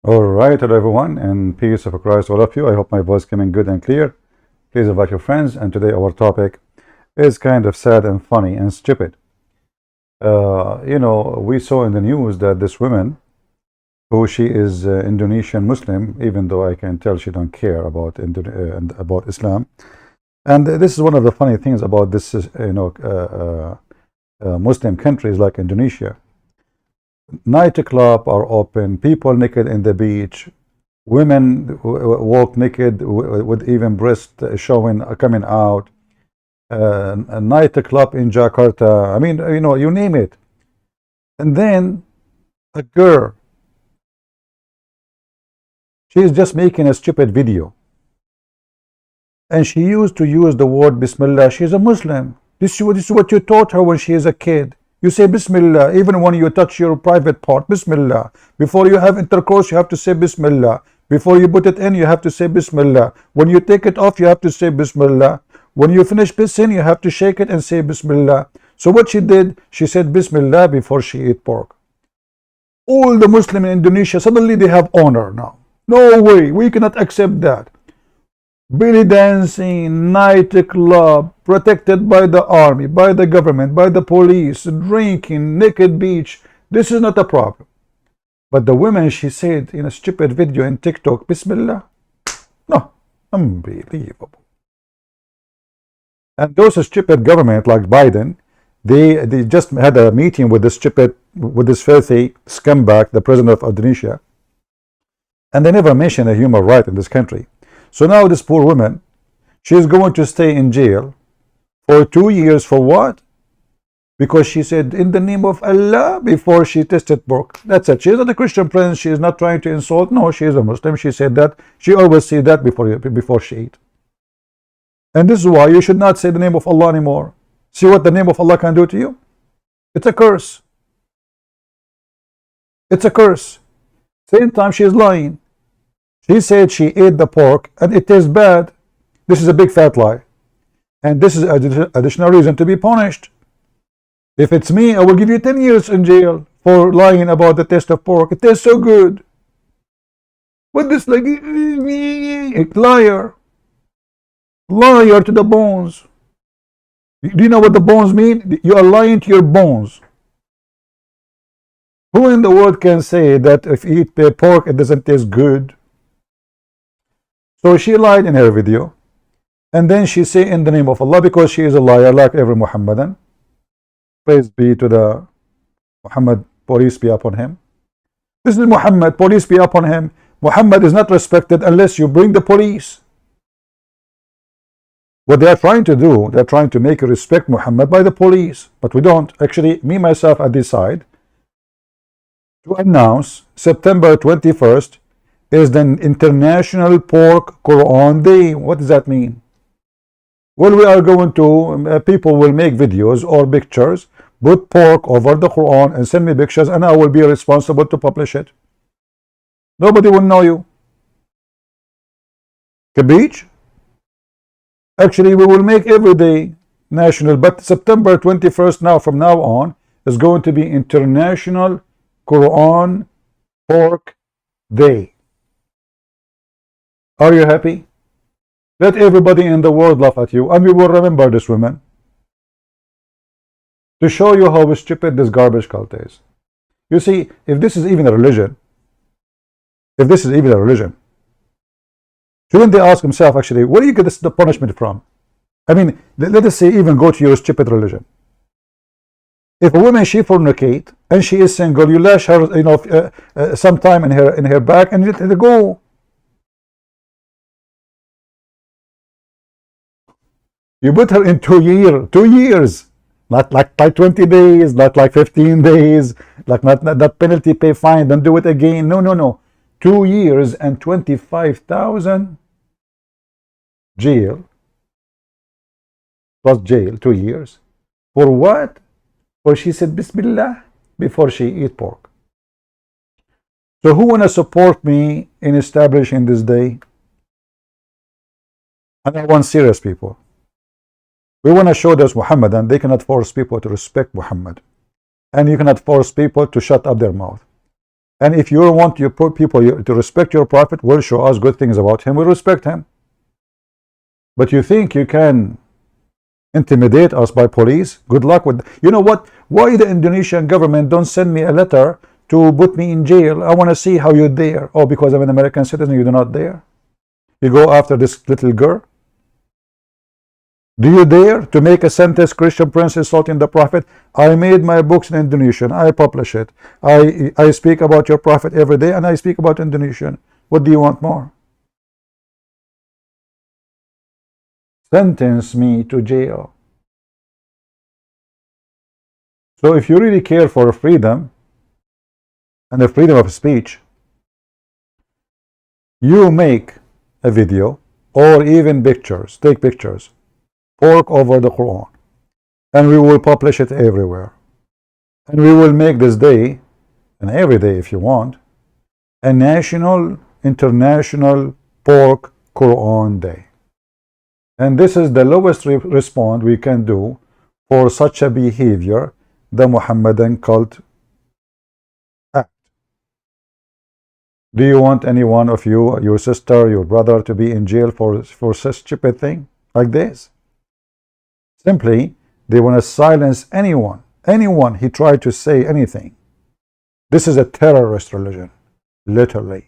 All right, hello everyone, and peace of Christ all of you. I hope my voice coming good and clear. Please invite your friends. And today our topic is kind of sad and funny and stupid. We saw in the news that this woman, who she is Indonesian Muslim, even though I can tell she don't care about about Islam. And this is one of the funny things about this, Muslim countries like Indonesia. Nightclubs are open, people naked in the beach, women walk naked with even breast showing, coming out, a nightclub in Jakarta. I mean, you name it. And then a girl, she is just making a stupid video, and she used to use the word Bismillah. She's a Muslim. This is what you taught her when she is a kid. You say Bismillah, even when you touch your private part, Bismillah. Before you have intercourse, you have to say Bismillah. Before you put it in, you have to say Bismillah. When you take it off, you have to say Bismillah. When you finish pissing, you have to shake it and say Bismillah. So what she did, she said Bismillah before she ate pork. All the Muslims in Indonesia, suddenly they have honor now. No way, we cannot accept that. Belly dancing, nightclub, protected by the army, by the government, by the police, drinking, naked beach. This is not a problem. But the women, she said in a stupid video in TikTok, Bismillah. No, unbelievable. And those stupid government like Biden, they just had a meeting with this filthy scumbag, the president of Indonesia, and they never mentioned a human right in this country. So now this poor woman, she is going to stay in jail for 2 years for what? Because she said in the name of Allah before she tasted pork. That's it. She is not a Christian prince. She is not trying to insult. No, she is a Muslim. She said that. She always said that before she ate. And this is why you should not say the name of Allah anymore. See what the name of Allah can do to you? It's a curse. It's a curse. Same time she is lying. She said she ate the pork and it tastes bad. This is a big fat lie. And this is additional reason to be punished. If it's me, I will give you 10 years in jail for lying about the taste of pork. It tastes so good. What this like? Liar. Liar to the bones. Do you know what the bones mean? You are lying to your bones. Who in the world can say that if you eat pork, it doesn't taste good? So she lied in her video, and then she say in the name of Allah because she is a liar like every Muhammadan. Praise be to the Muhammad, peace be upon him. This is Muhammad, peace be upon him. Muhammad is not respected unless you bring the police. What they are trying to do, they are trying to make you respect Muhammad by the police, but we don't. Actually, me myself, I decide to announce September 21st is the International Pork Quran Day. What does that mean? Well, we are going to, people will make videos or pictures, put pork over the Quran and send me pictures, and I will be responsible to publish it. Nobody will know you. Capiche? Actually, we will make every day national, but September 21st now, from now on, is going to be International Quran Pork Day. Are you happy? Let everybody in the world laugh at you, and we will remember this woman to show you how stupid this garbage cult is. You see, if this is even a religion, shouldn't they ask himself, actually, where do you get the punishment from? I mean, let us say even go to your stupid religion. If a woman, she fornicate and she is single, you lash her, sometime in her back and let her go. You put her in 2 years, not like 20 days, not like 15 days, like not penalty, pay fine, don't do it again. No. 2 years and 25,000 jail, plus jail, 2 years. For what? For she said Bismillah before she eat pork. So who wanna support me in establishing this day? And I want serious people. We want to show this Muhammad, and they cannot force people to respect Muhammad, and you cannot force people to shut up their mouth. And if you want your people to respect your prophet, well, show us good things about him, we'll respect him. But you think you can intimidate us by police? Good luck with you know what? Why the Indonesian government don't send me a letter to put me in jail? I want to see how you dare. Oh, because I'm an American citizen, you do not dare? You go after this little girl? Do you dare to make a sentence, Christian prince insulting the prophet? I made my books in Indonesian. I publish it. I speak about your prophet every day, and I speak about Indonesian. What do you want more? Sentence me to jail. So if you really care for freedom and the freedom of speech, you make a video or even pictures, take pictures, pork over the Quran, and we will publish it everywhere. And we will make this day, and every day if you want, a national, international pork Quran day. And this is the lowest response we can do for such a behavior, the Muhammadan cult act. Do you want any one of you, your sister, your brother, to be in jail for such stupid thing like this? Simply, they want to silence anyone he tried to say anything. This is a terrorist religion, literally.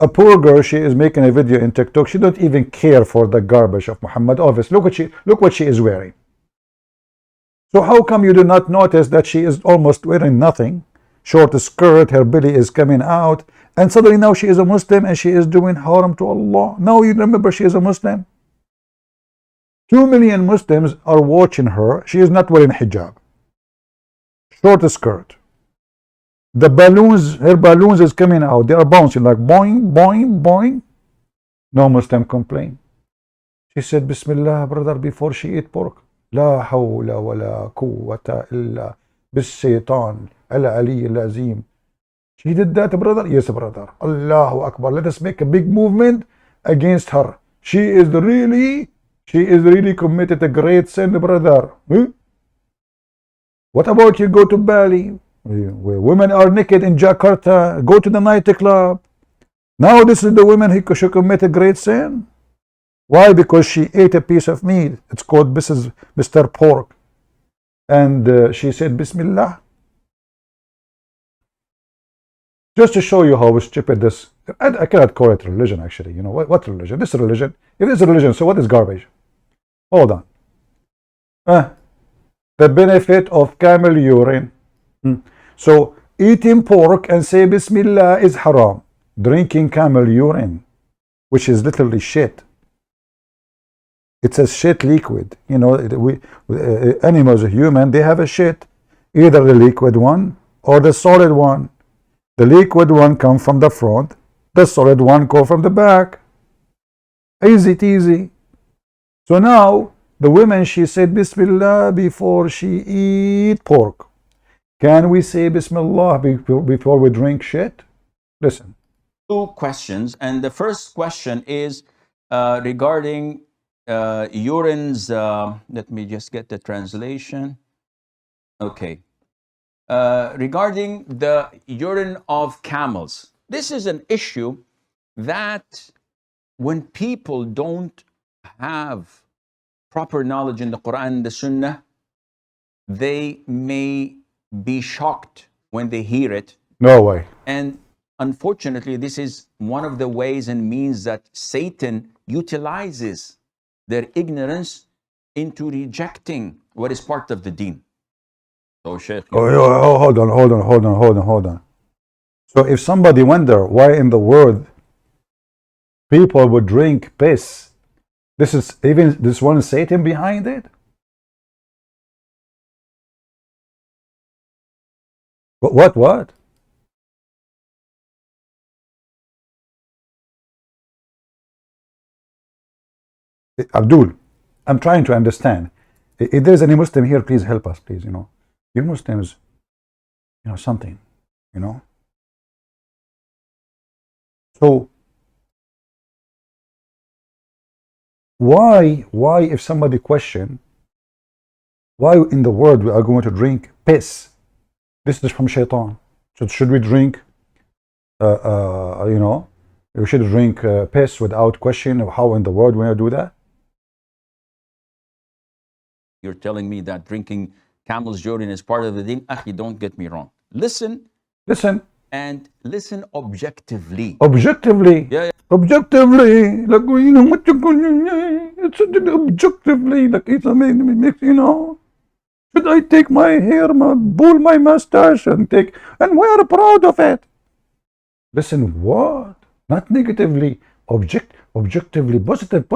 A poor girl, she is making a video in TikTok. She don't even care for the garbage of Muhammad. Obviously, look what she is wearing. So how come you do not notice that she is almost wearing nothing? Short skirt, her belly is coming out, and suddenly now she is a Muslim and she is doing harm to Allah. Now you remember she is a Muslim. 2 million Muslims are watching her. She is not wearing hijab. Short skirt. The balloons, her balloons is coming out. They are bouncing like boing, boing, boing. No Muslim complain. She said, Bismillah, brother, before she eat pork. La hawla wa la quwwata illa bis-shaytan al-ali al-azim. She did that, brother? Yes, brother. Allahu Akbar. Let us make a big movement against her. She is really committed a great sin, brother. What about you go to Bali, where women are naked in Jakarta, go to the nightclub? Now this is the women who should commit a great sin. Why? Because she ate a piece of meat. It's called Mr. Pork. And she said, Bismillah. Just to show you how stupid this, I cannot call it religion actually. You know, what religion? This is religion. It is a religion, so what is garbage? Hold on. The benefit of camel urine. So eating pork and say Bismillah is haram. Drinking camel urine, which is literally shit. It's a shit liquid. You know, animals, human, they have a shit. Either the liquid one or the solid one. The liquid one comes from the front. The solid one go from the back. Easy teasy. So now, the women, she said Bismillah before she eat pork. Can we say Bismillah before we drink shit? Listen. Two questions, and the first question is regarding urines. Let me just get the translation. Okay. Regarding the urine of camels. This is an issue that when people don't have proper knowledge in the Quran and the Sunnah, they may be shocked when they hear it. No way. And unfortunately, this is one of the ways and means that Satan utilizes their ignorance into rejecting what is part of the deen. So, Sheikh, hold on. So if somebody wonder why in the world people would drink piss, this one is Satan behind it? What? Abdul, I'm trying to understand. If there's any Muslim here, please help us, please. You know, you're Muslims, you know, something, you know. So why if somebody question why in the world we are going to drink piss? This is from shaitan. Should we drink, you know, we should drink piss without question of how in the world when I do that? You're telling me that drinking camel's urine is part of the deen? Akhi, don't get me wrong. Listen. And listen objectively. Objectively. Yeah. Objectively. Like, you know, what you're going to, it's objectively, like, it's amazing, you know. Should I take my hair, pull my mustache and we're proud of it? Listen, what? Not negatively, objectively, be positive.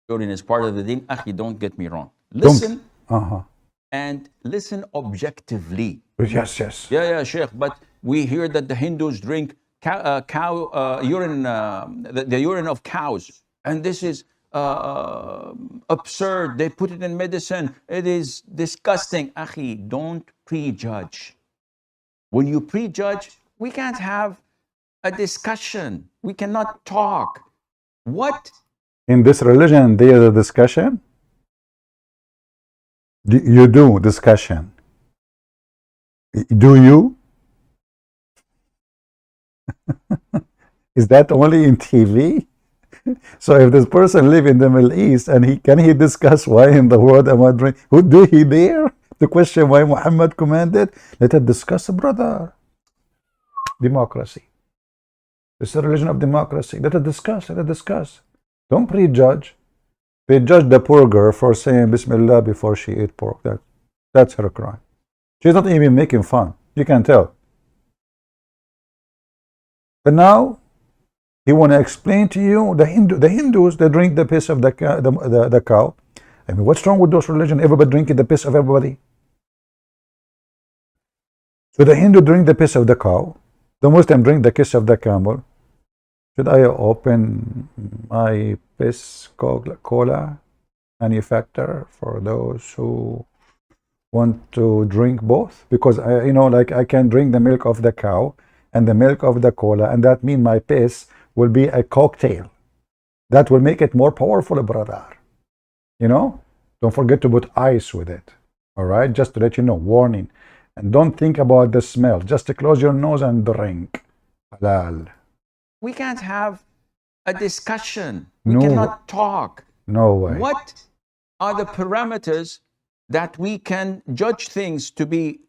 Urine is part of the deen. Akhi, don't get me wrong. Listen. Uh-huh. And listen objectively. Yes. Yeah, Sheikh. But we hear that the Hindus drink cow urine, the urine of cows, and this is absurd. They put it in medicine. It is disgusting. Akhi, don't prejudge. When you prejudge, we can't have a discussion. We cannot talk. What? In this religion, there is a discussion. You do discussion. Do you? Is that only in TV? So if this person live in the Middle East and can he discuss why in the world am I drinking? Who do he dare to question why Muhammad commanded? Let us discuss, brother. Democracy. It's the religion of democracy. Let us discuss. Don't prejudge. They judge the poor girl for saying Bismillah before she ate pork. That's her crime. She's not even making fun. You can tell. But now, he want to explain to you the Hindus, they drink the piss of the cow. I mean, what's wrong with those religions? Everybody drinking the piss of everybody. So the Hindu drink the piss of the cow. The Muslim drink the kiss of the camel. Should I open my piss cola manufacturer for those who want to drink both? Because you know, like I can drink the milk of the cow and the milk of the cola, and that means my piss will be a cocktail. That will make it more powerful, brother. You know, don't forget to put ice with it. All right, just to let you know, warning. And don't think about the smell. Just to close your nose and drink. Halal. We can't have a discussion. No. We cannot talk. No way. What are the parameters that we can judge things to be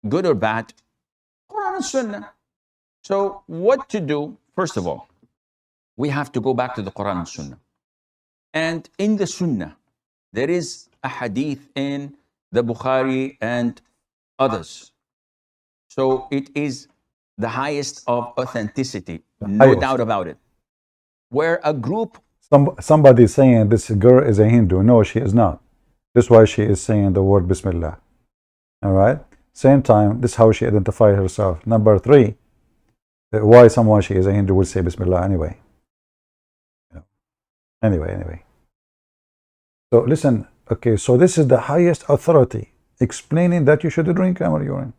good or bad? Quran and Sunnah. So what to do? First of all, we have to go back to the Quran and Sunnah. And in the Sunnah, there is a hadith in the Bukhari and others. So it is the highest of authenticity, no doubt about it. Where a group... Somebody saying this girl is a Hindu. No, she is not. That's why she is saying the word Bismillah. All right? Same time, this is how she identified herself. Number 3, why someone she is a Hindu will say Bismillah anyway. Anyway. So listen, okay, so this is the highest authority explaining that you should drink camel urine.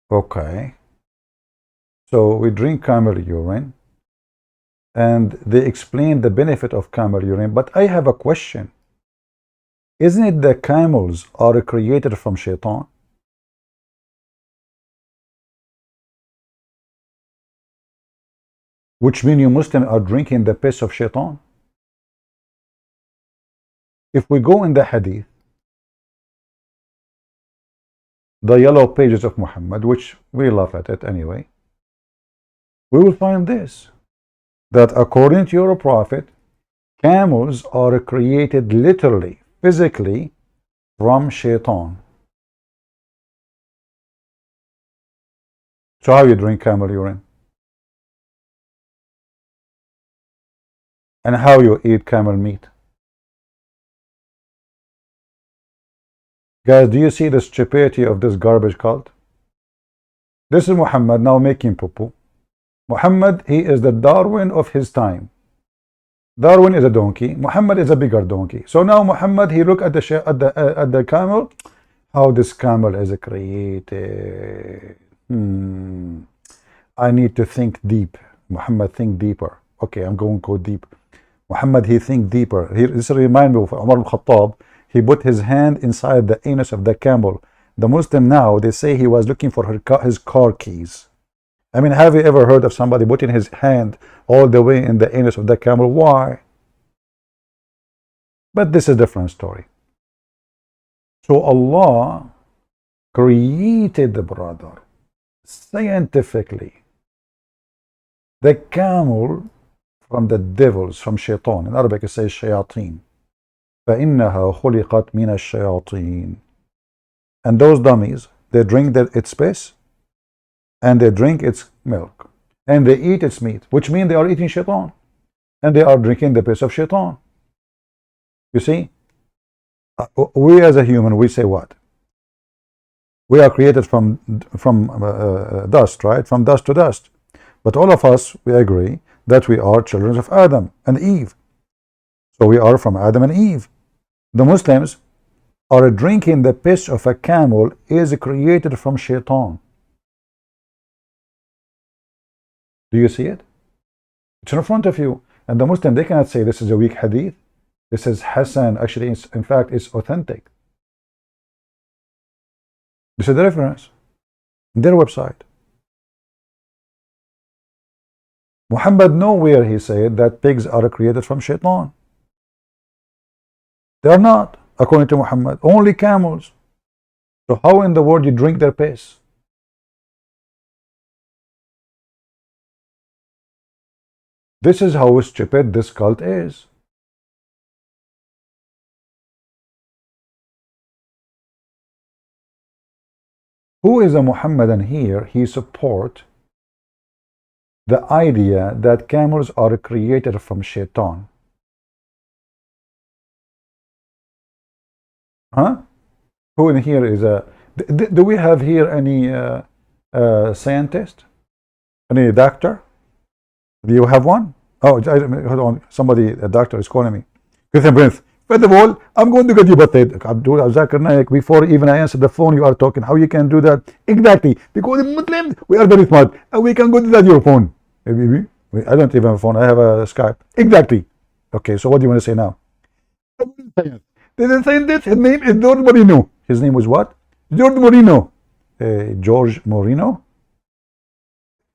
Okay. So we drink camel urine and they explain the benefit of camel urine, but I have a question. Isn't it that camels are created from shaitan? Which means you Muslims are drinking the piss of shaitan. If we go in the hadith, the yellow pages of Muhammad, which we laugh at it anyway, we will find this, that according to your prophet, camels are created literally, physically, from shaitan. So how you drink camel urine? And how you eat camel meat? Guys, do you see the stupidity of this garbage cult? This is Muhammad now making poo-poo. Muhammad, he is the Darwin of his time. Darwin is a donkey. Muhammad is a bigger donkey. So now Muhammad, he look at the camel. How this camel is created. I need to think deep. Muhammad, think deeper. Okay, I'm going to go deep. Muhammad, he think deeper. This reminds me of Umar al-Khattab. he put his hand inside the anus of the camel. The Muslim now, they say he was looking for his car keys. I mean, have you ever heard of somebody putting his hand all the way in the anus of the camel? Why? But this is a different story. So Allah created the brother scientifically. The camel from the devils, from shaitan. In Arabic it says shayateen. فَإِنَّهَا خُلِقَتْ مِنَ الشَّيَاطِينَ. And those dummies, they drink its piss, and they drink its milk, and they eat its meat, which means they are eating shaitan, and they are drinking the piss of shaitan. You see, we as a human, we say what? We are created from dust, right? From dust to dust. But all of us, we agree that we are children of Adam and Eve. So we are from Adam and Eve. The Muslims are drinking the piss of a camel is created from shaitan. Do you see it? It's in front of you. And the Muslim, they cannot say this is a weak hadith. This is Hassan. Actually, in fact, it's authentic. This is the reference. Their website. Muhammad nowhere he said that pigs are created from shaitan. They are not, according to Muhammad. Only camels. So how in the world you drink their piss? This is how stupid this cult is. Who is a Muhammadan here? He support the idea that camels are created from shaitan. Huh? Who in here is a... Do we have here any scientist? Any doctor? Do you have one? Oh, hold on. Somebody, a doctor is calling me. Listen, Prince. First of all, I'm going to get you butted. Abdul, Zakir, Naik, before even I answer the phone, you are talking. How you can do that? Exactly. Because in Muslims, we are very smart. And we can go to that your phone. Maybe. I don't even have a phone. I have a Skype. Exactly. Okay, so what do you want to say now? The scientist, his name is George Moreno. His name was what? George Moreno. George Moreno?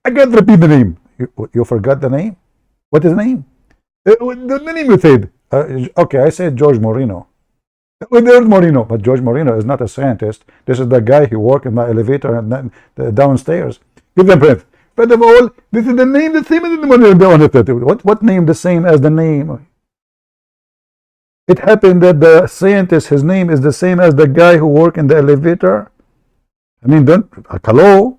I can't repeat the name. You forgot the name? What is the name? The name you said. Okay, I said George Moreno. George Moreno. But George Moreno is not a scientist. This is the guy who worked in my elevator and downstairs. Give them breath. First of all, this is the name the same as the Moreno. What name the same as the name? It happened that the scientist, his name is the same as the guy who worked in the elevator. I mean, don't, hello?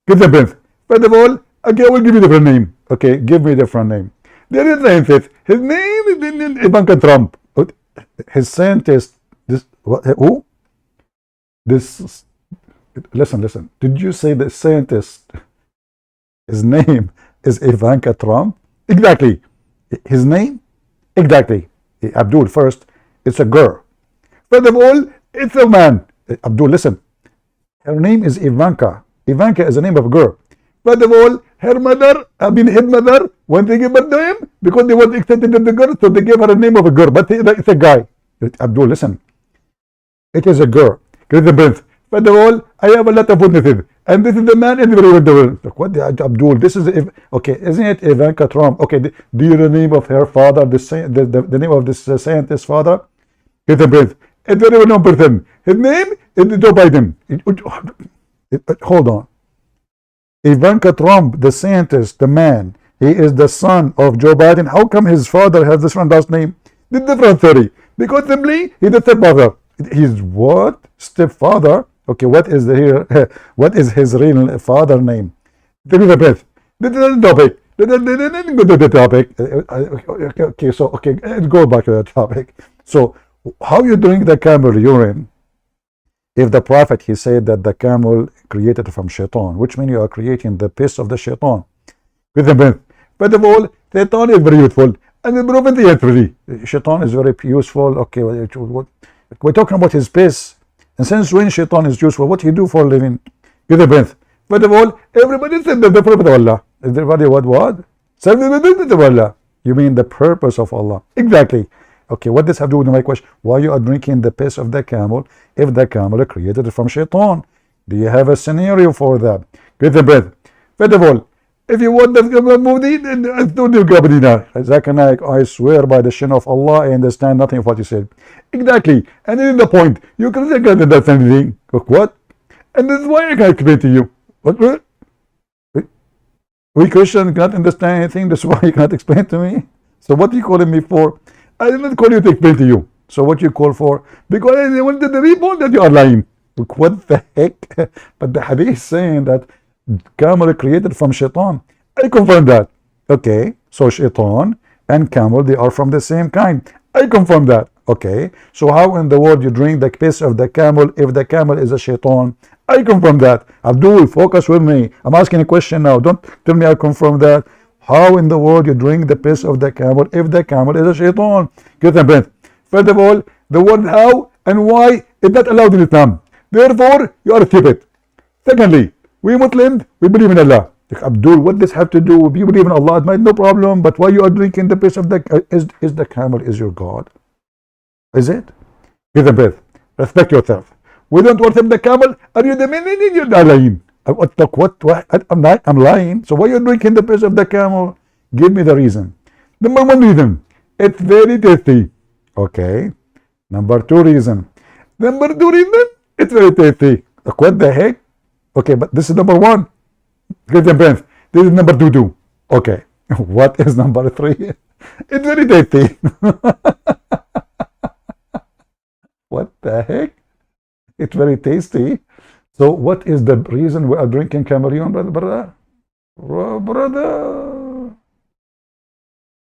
Give them breath. First of all, okay, I will give you a different name. Okay, give me a different name. There is a scientist. His name is Ivanka Trump. His scientist, this, what, who? This, listen. Did you say the scientist, his name is Ivanka Trump? Exactly. His name? Exactly. Abdul, first, it's a girl. First of all, it's a man. Abdul, listen. Her name is Ivanka. Ivanka is the name of a girl. First of all, her mother, his mother, when they gave birth to him, because they want extended to the girl, so they gave her a name of a girl, but it's a guy. Abdul, listen. It is a girl. Get the prince. First of all, I have a lot of witnesses, and this is the man, and the world. What, Abdul? This is okay. Isn't it Ivanka Trump? Okay. Do you know the name of her father? The name of this scientist's father? Get the prince. It's a very well known person. His name is Joe Biden. Hold on. Ivanka Trump, the scientist, the man, he is the son of Joe Biden. How come his father has this last name? The different theory. Because simply, he's the stepfather. He's what? Stepfather? Okay, what is what is his real father name? Give me the breath. This is the topic. Go to the topic. Okay, so, okay, let's go back to the topic. So, how you drink the camel urine? If the Prophet, he said that the camel created from shaitan, which means you are creating the piss of the shaitan. With the breath. First of all, shaitan is very useful. And the Prophet actually, shaitan is very useful. Okay, we're talking about his piss. And since when shaitan is useful, what he do for a living? With the breath. First of all, everybody said that the Prophet of Allah. Everybody what? Said the Allah. You mean the purpose of Allah. Exactly. Okay, what does have to do with my question? Why you are drinking the piss of the camel if the camel is created from shaitan? Do you have a scenario for that? Get the breath. First of all, if you want the movie, then I don't do Gabadina. Zakir Naik, I swear by the shin of Allah, I understand nothing of what you said. Exactly. And then the point, you can't understand anything. What? And this is why I can explain to you. What? We Christians cannot understand anything. That's why you cannot explain to me. So what are you calling me for? I did not call you to explain to you. So what you call for? Because I wanted the report that you are lying. Look, what the heck? But the hadith is saying that camel created from shaitan. I confirm that. Okay, so shaitan and camel, they are from the same kind. I confirm that. Okay, so how in the world you drink the piss of the camel if the camel is a shaitan? I confirm that. Abdul, focus with me. I'm asking a question now. Don't tell me I confirm that. How in the world you drink the piss of the camel if the camel is a shaitan? Get a breath. First of all, the word how and why is not allowed in Islam. Therefore, you are stupid. Secondly, we Muslims, we believe in Allah. Abdul, what does have to do with you believe in Allah? No problem. But why you are drinking the piss of the is the camel is your God? Is it? Get a breath. Respect yourself. We don't worship the camel. Are you the meaning? You're lying. What? I'm lying. So why are you drinking the piss of the camel? Give me the reason. Number one reason, it's very tasty. Okay. Number two reason. Number two reason, it's very tasty. What the heck? Okay, but this is number one. Get your breath. This is number two. Okay. What is number three? It's very tasty. What the heck? It's very tasty. So what is the reason we are drinking Cameroon, brother? Brother.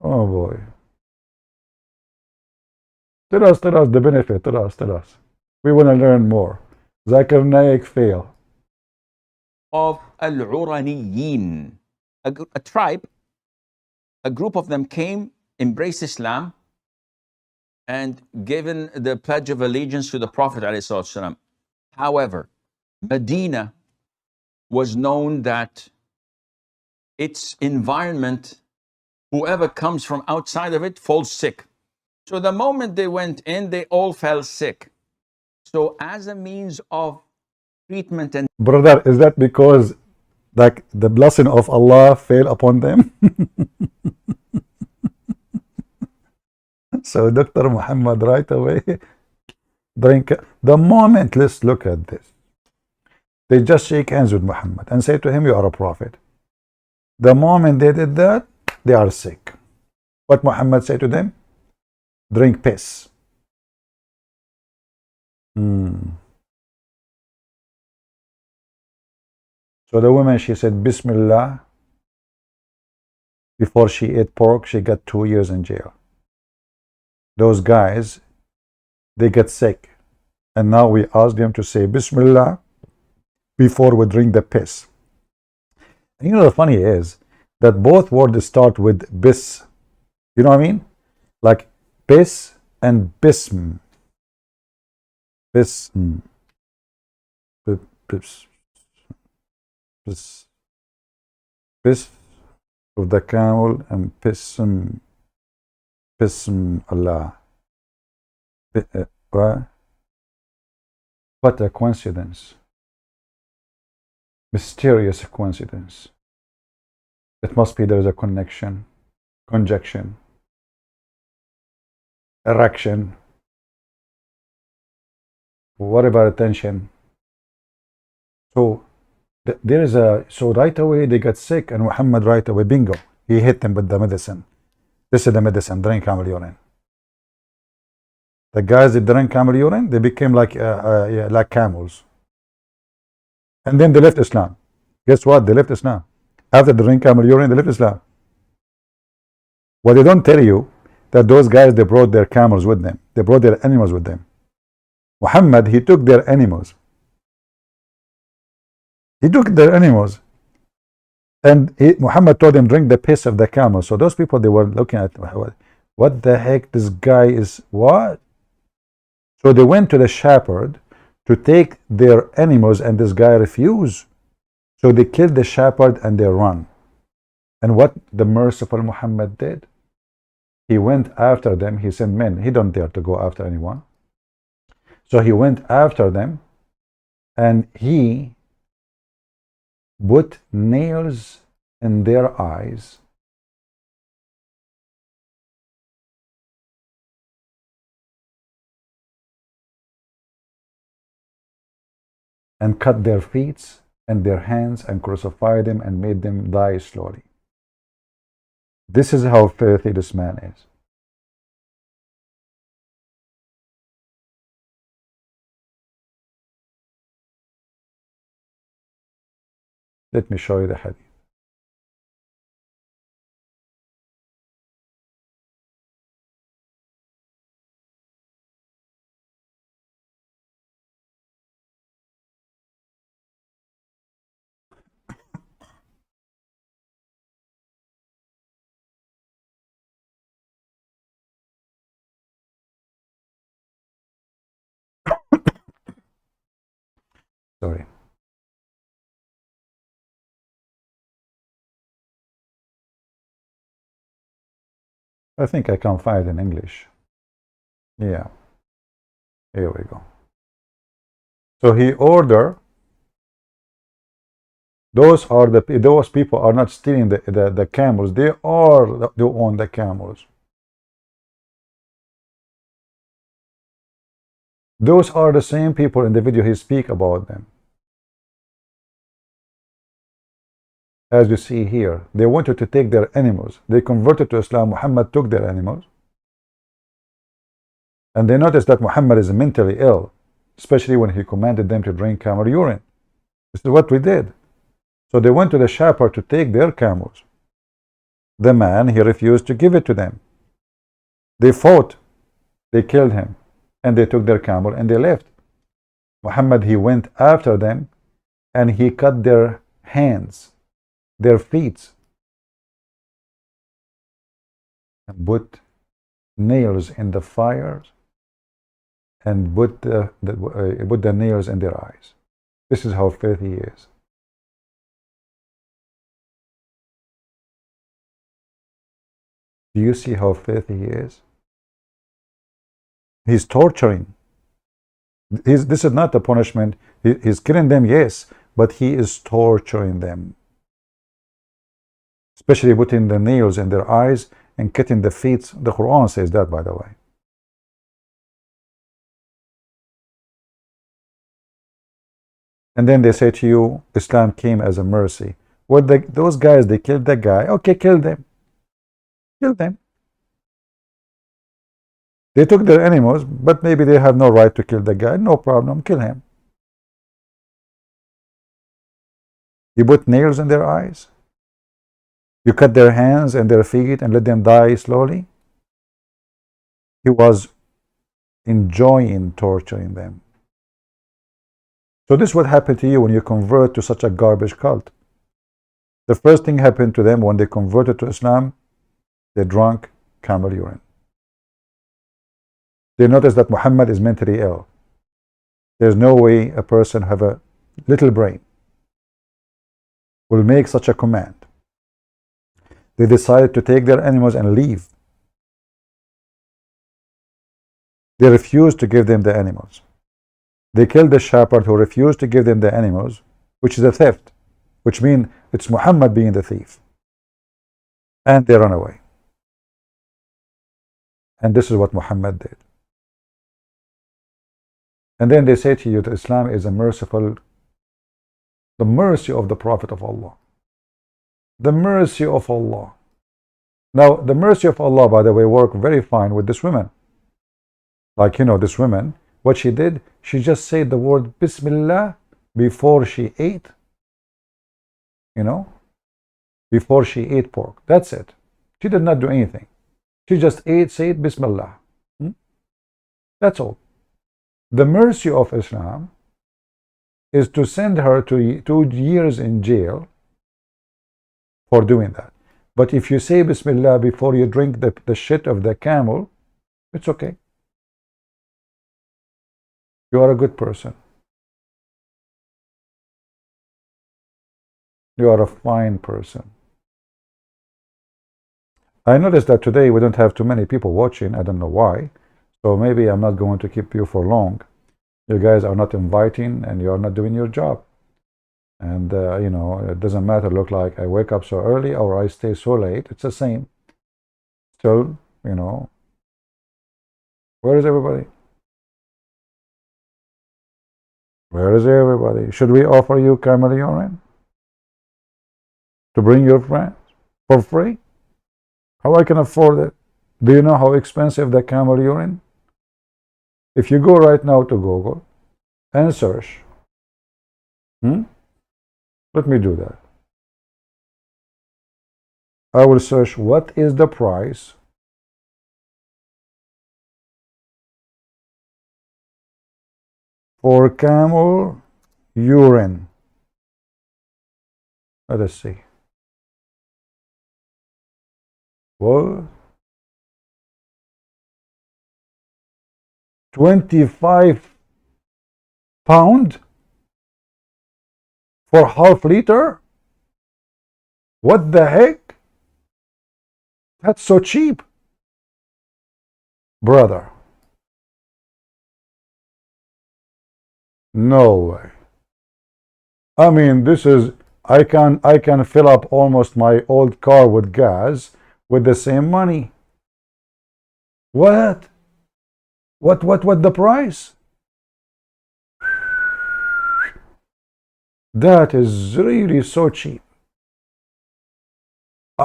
Oh boy. Tell us the benefit. Tell us. We want to learn more. Zakir Naik fail. Of Al-Uraniyin, a tribe, a group of them came, embraced Islam, and given the Pledge of Allegiance to the Prophet ﷺ. However, Medina was known that its environment, whoever comes from outside of it falls sick. So the moment they went in, they all fell sick. So as a means of treatment and... Brother, is that because like the blessing of Allah fell upon them? So Dr. Muhammad right away drink. The moment, let's look at this. They just shake hands with Muhammad and say to him, you are a prophet. The moment they did that, they are sick. What Muhammad said to them? Drink piss. So the woman, she said, Bismillah. Before she ate pork, she got 2 years in jail. Those guys, they get sick. And now we ask them to say Bismillah before we drink the piss. And you know the funny is that both words start with bis. You know what I mean? Like piss and bism. Bism. Piss of the camel and pism Allah. What a coincidence. Mysterious coincidence. It must be there is a connection, conjunction, erection. What about attention? So there is a, so right away they got sick, and Muhammad right away, bingo, he hit them with the medicine. This is the medicine, drink camel urine. The guys that drank camel urine, they became like camels. And then they left Islam. Guess what? They left Islam. After they drink camel urine, they left Islam. What they don't tell you, that those guys, they brought their camels with them. They brought their animals with them. Muhammad, he took their animals. He took their animals. And Muhammad told them, drink the piss of the camel. So those people, they were looking at, what the heck, this guy is, what? So they went to the shepherd to take their animals, and this guy refused. So they killed the shepherd and they run. And what the merciful Muhammad did? He went after them. He sent men. He don't dare to go after anyone. So he went after them, and he put nails in their eyes and cut their feet and their hands and crucified them and made them die slowly. This is how filthy this man is. Let me show you the hadith. Sorry. I think I can find it in English. Yeah. Here we go. So he ordered, those people are not stealing the camels. They own the camels. Those are the same people in the video he speak about them. As you see here, they wanted to take their animals. They converted to Islam. Muhammad took their animals. And they noticed that Muhammad is mentally ill, especially when he commanded them to drink camel urine. This is what we did. So they went to the shepherd to take their camels. The man, he refused to give it to them. They fought. They killed him. And they took their camel and they left. Muhammad, he went after them and he cut their hands, their feet, and put nails in the fire and put the nails in their eyes. This is how filthy he is. Do you see how filthy he is? He's torturing. This is not a punishment. He's killing them, yes, but he is torturing them. Especially putting the nails in their eyes and cutting the feet. The Quran says that, by the way. And then they say to you, Islam came as a mercy. Well, those guys, they killed that guy. Okay, kill them. Kill them. They took their animals, but maybe they have no right to kill the guy. No problem, kill him. You put nails in their eyes. You cut their hands and their feet and let them die slowly. He was enjoying torturing them. So this is what happened to you when you convert to such a garbage cult. The first thing happened to them when they converted to Islam, they drank camel urine. They noticed that Muhammad is mentally ill. There's no way a person have a little brain will make such a command. They decided to take their animals and leave. They refused to give them the animals. They killed the shepherd who refused to give them the animals, which is a theft, which means it's Muhammad being the thief. And they run away. And this is what Muhammad did. And then they say to you that Islam is a merciful, the mercy of the Prophet of Allah. The mercy of Allah. Now, the mercy of Allah, by the way, worked very fine with this woman. Like, you know, this woman, what she did, she just said the word Bismillah before she ate. You know, before she ate pork. That's it. She did not do anything. She just ate, said Bismillah. That's all. The mercy of Islam is to send her to 2 years in jail for doing that. But if you say Bismillah before you drink the shit of the camel, it's okay. You are a good person. You are a fine person. I noticed that today we don't have too many people watching. I don't know why. So maybe I'm not going to keep you for long. You guys are not inviting and you are not doing your job. And, you know, it doesn't matter, look like I wake up so early or I stay so late. It's the same. Still, you know, where is everybody? Where is everybody? Should we offer you camel urine to bring your friends for free? How I can afford it? Do you know how expensive the camel urine? If you go right now to Google and search, let me do that. I will search what is the price for camel urine. Let us see. Well, 25 pound for half liter? What the heck? That's so cheap, brother. No way. I mean, this is, I can fill up almost my old car with gas with the same money. What the price? That is really so cheap.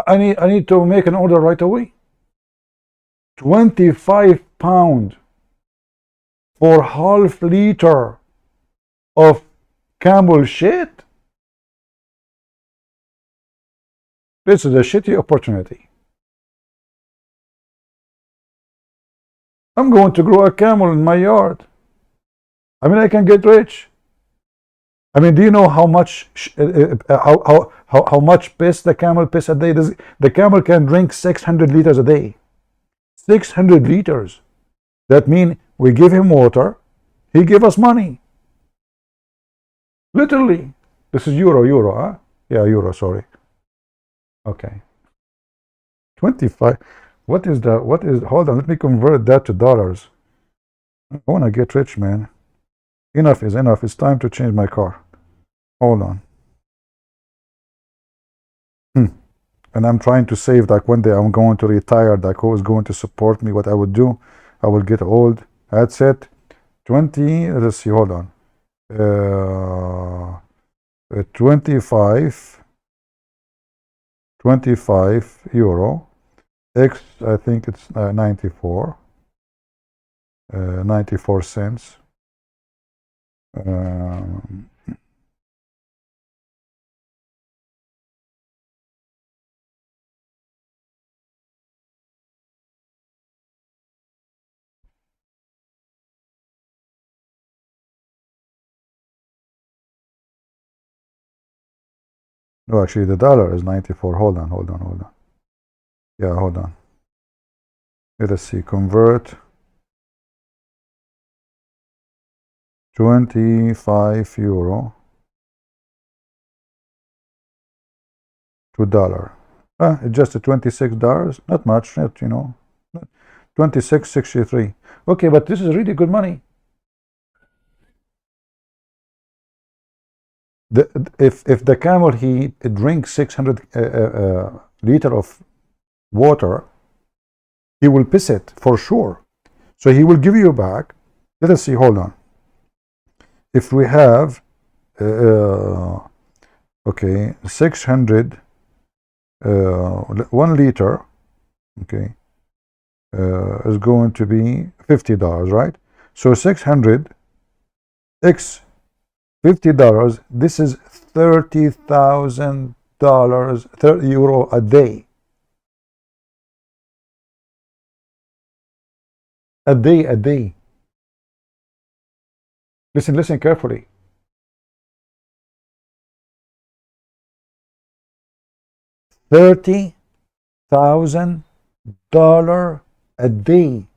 I need to make an order right away. 25 pound for half liter of camel shit. This is a shitty opportunity. I'm going to grow a camel in my yard. I mean, I can get rich. I mean, do you know how much how much piss the camel piss a day? The camel can drink 600 liters a day. 600 liters. That means we give him water, he give us money. Literally. This is euro, huh? Yeah, euro, sorry. Okay. 25. What is that? What is, hold on, let me convert that to dollars. I want to get rich, man. Enough is enough. It's time to change my car. Hold on. And I'm trying to save, like one day I'm going to retire, like who is going to support me, what I would do. I will get old. That's it. 20, let's see, hold on. 25 euro. X, I think it's 94 cents. No, actually the dollar is 94. Hold on. Yeah, hold on. Let us see. Convert 25 euro to dollar. It's just a $26. Not much, not, you know. 26.63. Okay, but this is really good money. If the camel he drinks 600 liter of water, he will piss it for sure. So he will give you back. Let us see. Hold on. If we have okay, 600 1 liter, okay, is going to be $50, right? So 600 x $50, this is $30,000, 30 euro a day. A day. Listen carefully. $30,000 a day,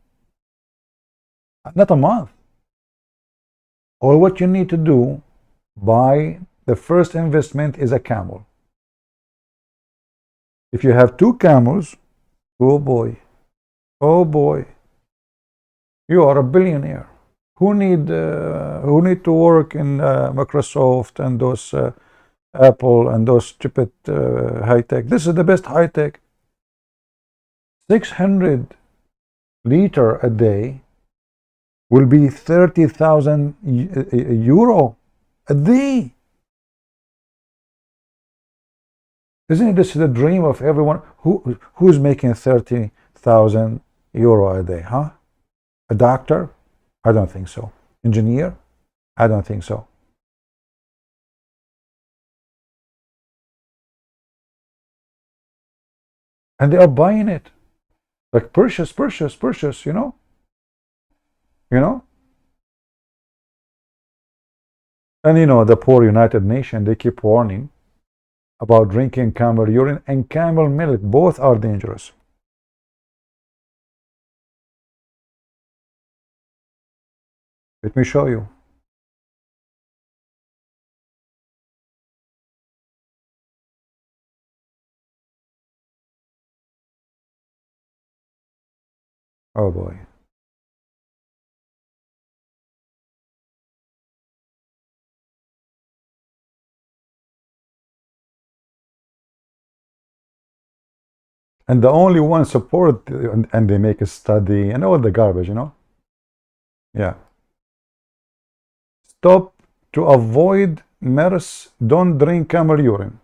not a month. All what you need to do, buy the first investment is a camel. If you have 2 camels, Oh boy. Oh boy. You are a billionaire. Who need to work in Microsoft and those Apple and those stupid high tech? This is the best high tech. 600 liter a day will be 30,000 euro a day. Isn't this the dream of everyone? Who's making 30,000 euro a day, huh? A doctor? I don't think so. Engineer? I don't think so. And they are buying it. Like purchase, you know? You know? And you know, the poor United Nations, they keep warning about drinking camel urine and camel milk. Both are dangerous. Let me show you. Oh boy. And the only one support, and they make a study and all the garbage, you know? Yeah. Stop to avoid MERS. Don't drink camel urine.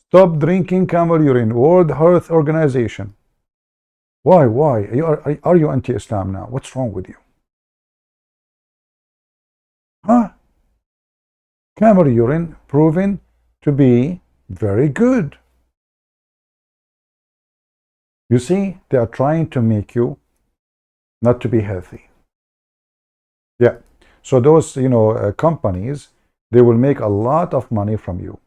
Stop drinking camel urine. World Health Organization. Why? Are you anti-Islam now? What's wrong with you? Huh? Camel urine proven to be very good. You see, they are trying to make you not to be healthy. Yeah. So those, you know, companies, they will make a lot of money from you.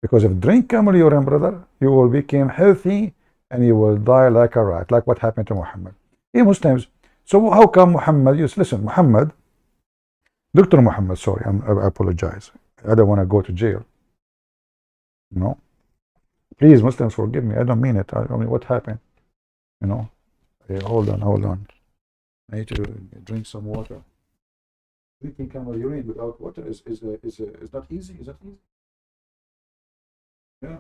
Because if drink camel urine, brother, you will become healthy and you will die like a rat, like what happened to Muhammad. Hey, Muslims. So how come Muhammad? Listen, Muhammad, Dr. Muhammad, sorry, I apologize. I don't want to go to jail. No. Please, Muslims, forgive me. I don't mean it. I mean, what happened? You know. Hey, hold on. I need to drink some water. Drinking camel urine without water is not easy. Is that easy? Yeah.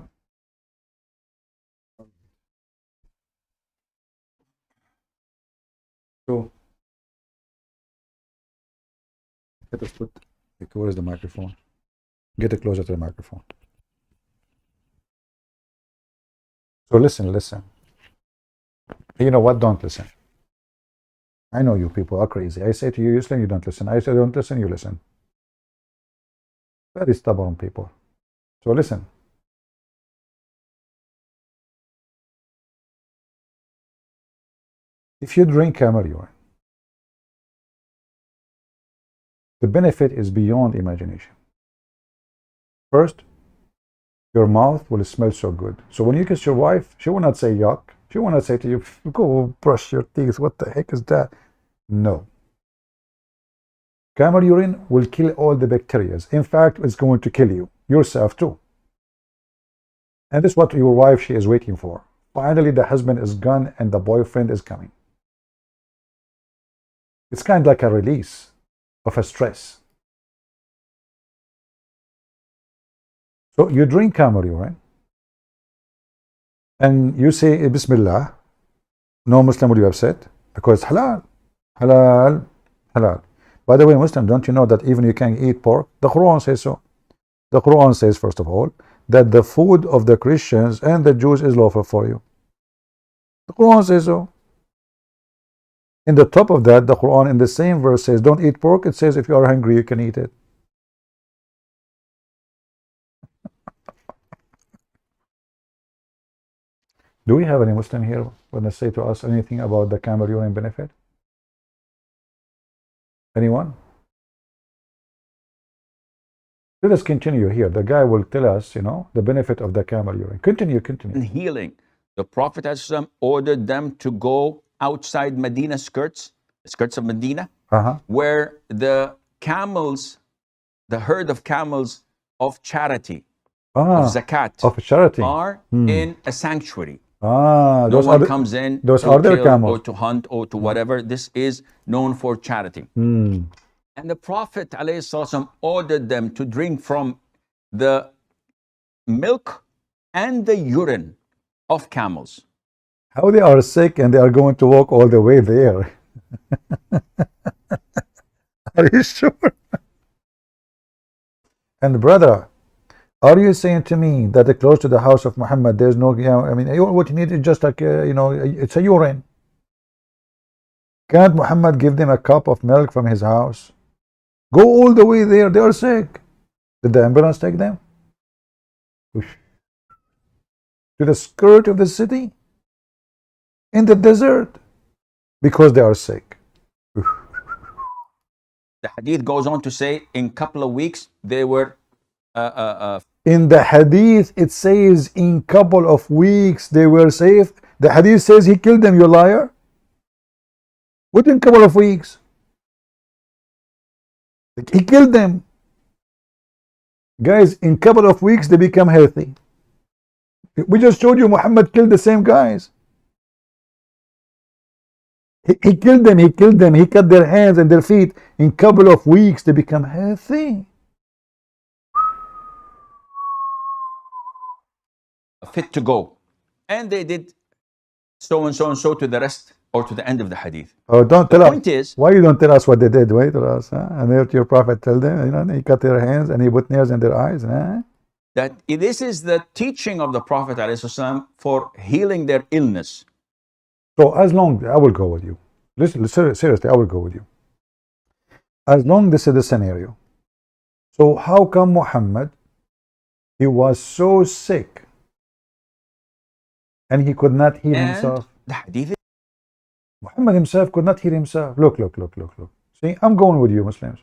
So let us put. Where is the microphone? Get it closer to the microphone. So listen. You know what? Don't listen. I know you people are crazy. I say to you, listen, you don't listen. I say don't listen, you listen. Very stubborn people. So listen. If you drink camel urine, the benefit is beyond imagination. First, your mouth will smell so good. So when you kiss your wife, she will not say yuck. She will not say to you, go brush your teeth. What the heck is that? No. Camel urine will kill all the bacteria. In fact, it's going to kill you, yourself too. And this is what your wife, she is waiting for. Finally, the husband is gone and the boyfriend is coming. It's kind of like a release of a stress. So you drink camel urine and you say Bismillah. No Muslim will be upset because halal. By the way, Muslim, don't you know that even you can eat pork? The Quran says so. The Quran says, first of all, that the food of the Christians and the Jews is lawful for you. The Quran says so. In the top of that, the Quran in the same verse says, don't eat pork. It says, if you are hungry, you can eat it. Do we have any Muslim here want to say to us anything about the camel urine benefit? Anyone? Let us continue here. The guy will tell us, you know, the benefit of the camel urine. Continue. And healing. The Prophet ﷺ ordered them to go outside Medina skirts of Medina, where the camels, the herd of camels of charity, of zakat, of charity, are in a sanctuary. Ah, No one comes in those to are their kill camels. or to hunt or to whatever. This is known for charity. Hmm. And the Prophet ﷺ ordered them to drink from the milk and the urine of camels. How they are sick and they are going to walk all the way there? Are you sure? And brother, are you saying to me that close to the house of Muhammad there's no, I mean, what you need is just like, it's a urine. Can't Muhammad give them a cup of milk from his house? Go all the way there, they are sick. Did the ambulance take them? To the skirt of the city? In the desert? Because they are sick. The hadith goes on to say, in a couple of weeks, they were... In the hadith, it says in couple of weeks they were safe. The hadith says he killed them, you liar. Within couple of weeks. He killed them. Guys, in couple of weeks they become healthy. We just showed you Muhammad killed the same guys. He killed them, he killed them, he cut their hands and their feet. In couple of weeks they become healthy. Fit to go. And they did so and so and so to the rest or to the end of the hadith. Oh, don't tell us. The point is, why you don't tell us what they did? Wait tell us. Huh? And let your prophet tell them, he cut their hands and he put nails in their eyes. Huh? That this is the teaching of the Prophet ﷺ for healing their illness. So as long, I will go with you. Listen, seriously, I will go with you. As long this is the scenario. So how come Muhammad, he was so sick and he could not heal himself? The hadith. Muhammad himself could not heal himself. Look. See, I'm going with you, Muslims.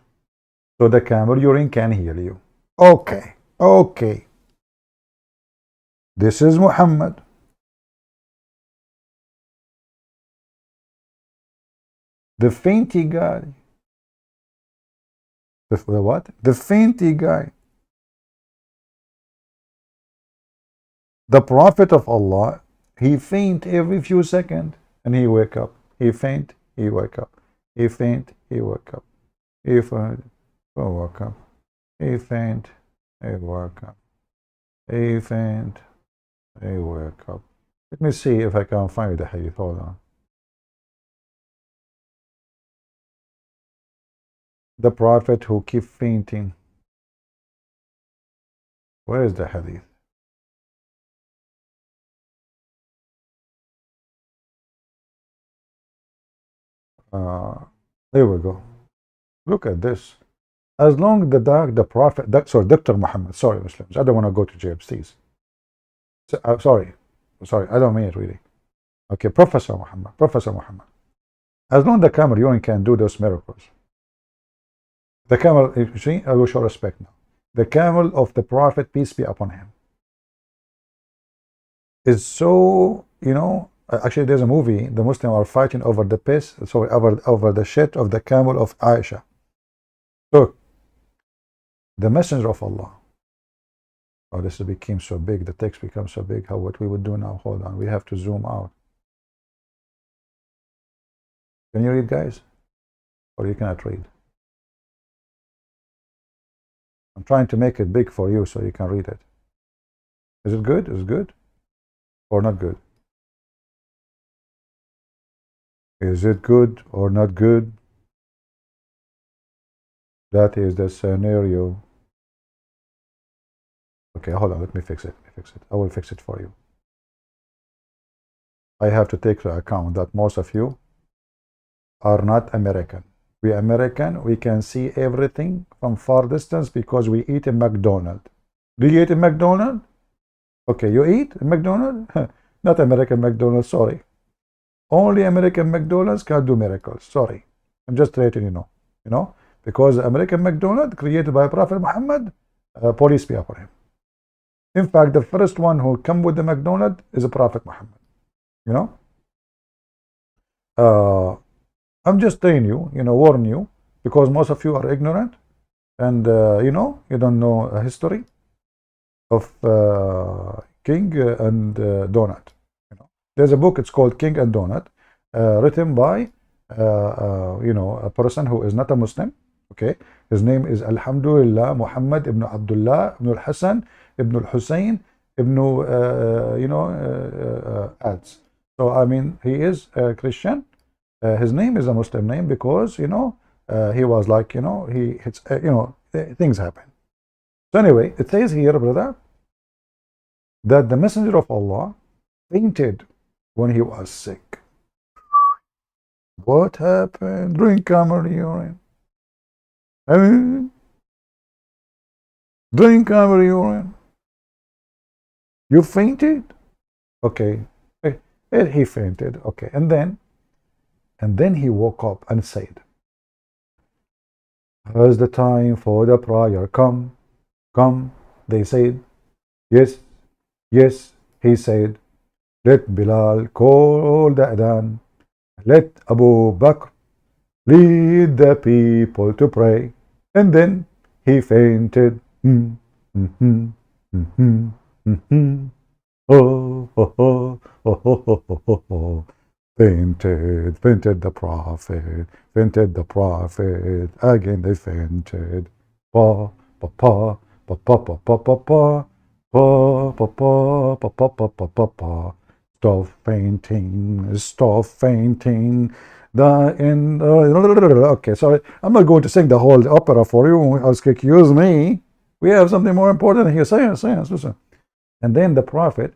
So the camel urine can heal you. Okay. This is Muhammad. The fainty guy. The what? The fainty guy. The Prophet of Allah, he faint every few seconds and he wake up. He faint, he wake up. He faint, he wake up. He faint, he wake up. He faint, he wake up. He faint, he wake up. Let me see if I can find the hadith. Hold on. The Prophet who keep fainting. Where is the hadith? There we go. Look at this. As long as the Prophet, Dr. Muhammad, sorry Muslims, I don't want to go to jail, please. Sorry, I don't mean it really. Okay, Professor Muhammad. As long as the camel urine can do those miracles. The camel, you see, I will show respect now. The camel of the Prophet, peace be upon him, is so, actually there's a movie, the Muslims are fighting over the piss, over the shit of the camel of Aisha. Look, the messenger of Allah. Oh, this became so big, the text becomes so big. What we would do now, hold on, we have to zoom out. Can you read, guys? Or you cannot read? I'm trying to make it big for you so you can read it. Is it good? Is it good? Or not good? Is it good or not good? That is the scenario. Okay, hold on, let me fix it. I will fix it for you. I have to take into account that most of you are not American. We American, we can see everything from far distance because we eat in McDonald's. Do you eat in McDonald's? Okay, you eat in McDonald's? Not American McDonald's, sorry. Only American McDonald's can do miracles. Sorry. I'm just letting you know. Because American McDonald's created by Prophet Muhammad, police be upon him. In fact, the first one who come with the McDonald's is a Prophet Muhammad. I'm just telling you, warn you, because most of you are ignorant and, you don't know a history of King and Donut. There's a book, it's called King and Donut, written by a person who is not a Muslim. Okay, his name is Alhamdulillah Mohammed ibn Abdullah ibn al-Hassan ibn al-Hussein ibn ads. So I mean, he is a Christian. His name is a Muslim name because he was like things happen. So anyway, it says here, brother, that the Messenger of Allah fainted when he was sick. What happened? Drink camel urine. Drink camel urine. You fainted? Okay. He fainted. Okay. And then he woke up and said, has the time for the prayer come? Come. They said, yes. Yes. He said, let Bilal call the adhan. Let Abu Bakr lead the people to pray. And then he fainted. Fainted the prophet. Fainted the prophet. Again they fainted. Pa, pa, pa, pa, pa, pa, pa, pa, pa. Pa, pa, pa, pa, pa, pa, pa, pa, pa. Stop fainting. Stop fainting. Okay, sorry. I'm not going to sing the whole opera for you. Excuse me. We have something more important here. Say it, listen. And then the prophet,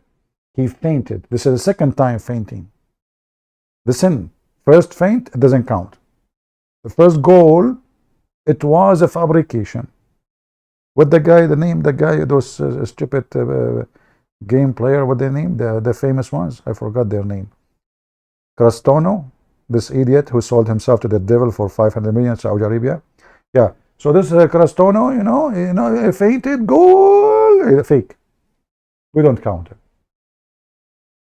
he fainted. This is the second time fainting. The sin. First faint, it doesn't count. The first goal, it was a fabrication. What the guy, those stupid game player, what they name? The famous ones? I forgot their name. Crastono, this idiot who sold himself to the devil for 500 million Saudi Arabia. Yeah. So this Crastono, fainted, goal, fake. We don't count it.